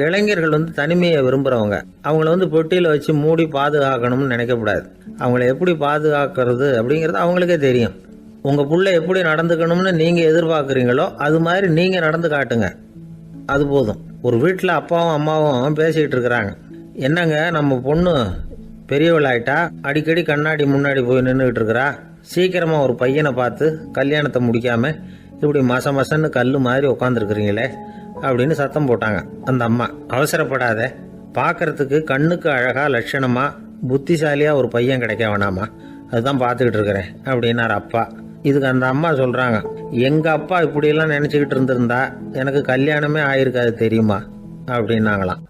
இளைஞர்கள் தனிமையை விரும்புகிறவங்க. அவங்கள பெட்டியில் வச்சு மூடி பாதுகாக்கணும்னு நினைக்கக்கூடாது. அவங்கள எப்படி பாதுகாக்கிறது அப்படிங்கிறது அவங்களுக்கே தெரியும். உங்கள் புள்ள எப்படி நடந்துக்கணும்னு நீங்கள் எதிர்பார்க்குறீங்களோ அது மாதிரி நீங்கள் நடந்து காட்டுங்க, அது போதும். ஒரு வீட்டில் அப்பாவும் அம்மாவும் பேசிக்கிட்டு இருக்கிறாங்க. என்னங்க, நம்ம பொண்ணு பெரியவளாயிட்டா, அடிக்கடி கண்ணாடி முன்னாடி போய் நின்றுக்கிட்டு இருக்கிறா, சீக்கிரமாக ஒரு பையனை பார்த்து கல்யாணத்தை முடிக்காமல் இப்படி மசன்னு கல் மாதிரி உட்காந்துருக்குறீங்களே அப்படின்னு சத்தம் போட்டாங்க அந்த அம்மா. அவசரப்படாத, பார்க்கறதுக்கு கண்ணுக்கு அழகாக லட்சணமாக புத்திசாலியாக ஒரு பையன் கிடைக்க வேணாமா, அதுதான் பார்த்துக்கிட்டு இருக்கிறேன் அப்படின்னார் அப்பா. இதுக்கு அந்த அம்மா சொல்கிறாங்க, எங்கள் அப்பா இப்படியெல்லாம் நினச்சிக்கிட்டு இருந்திருந்தா எனக்கு கல்யாணமே ஆயிருக்காது தெரியுமா அப்படின்னாங்களாம்.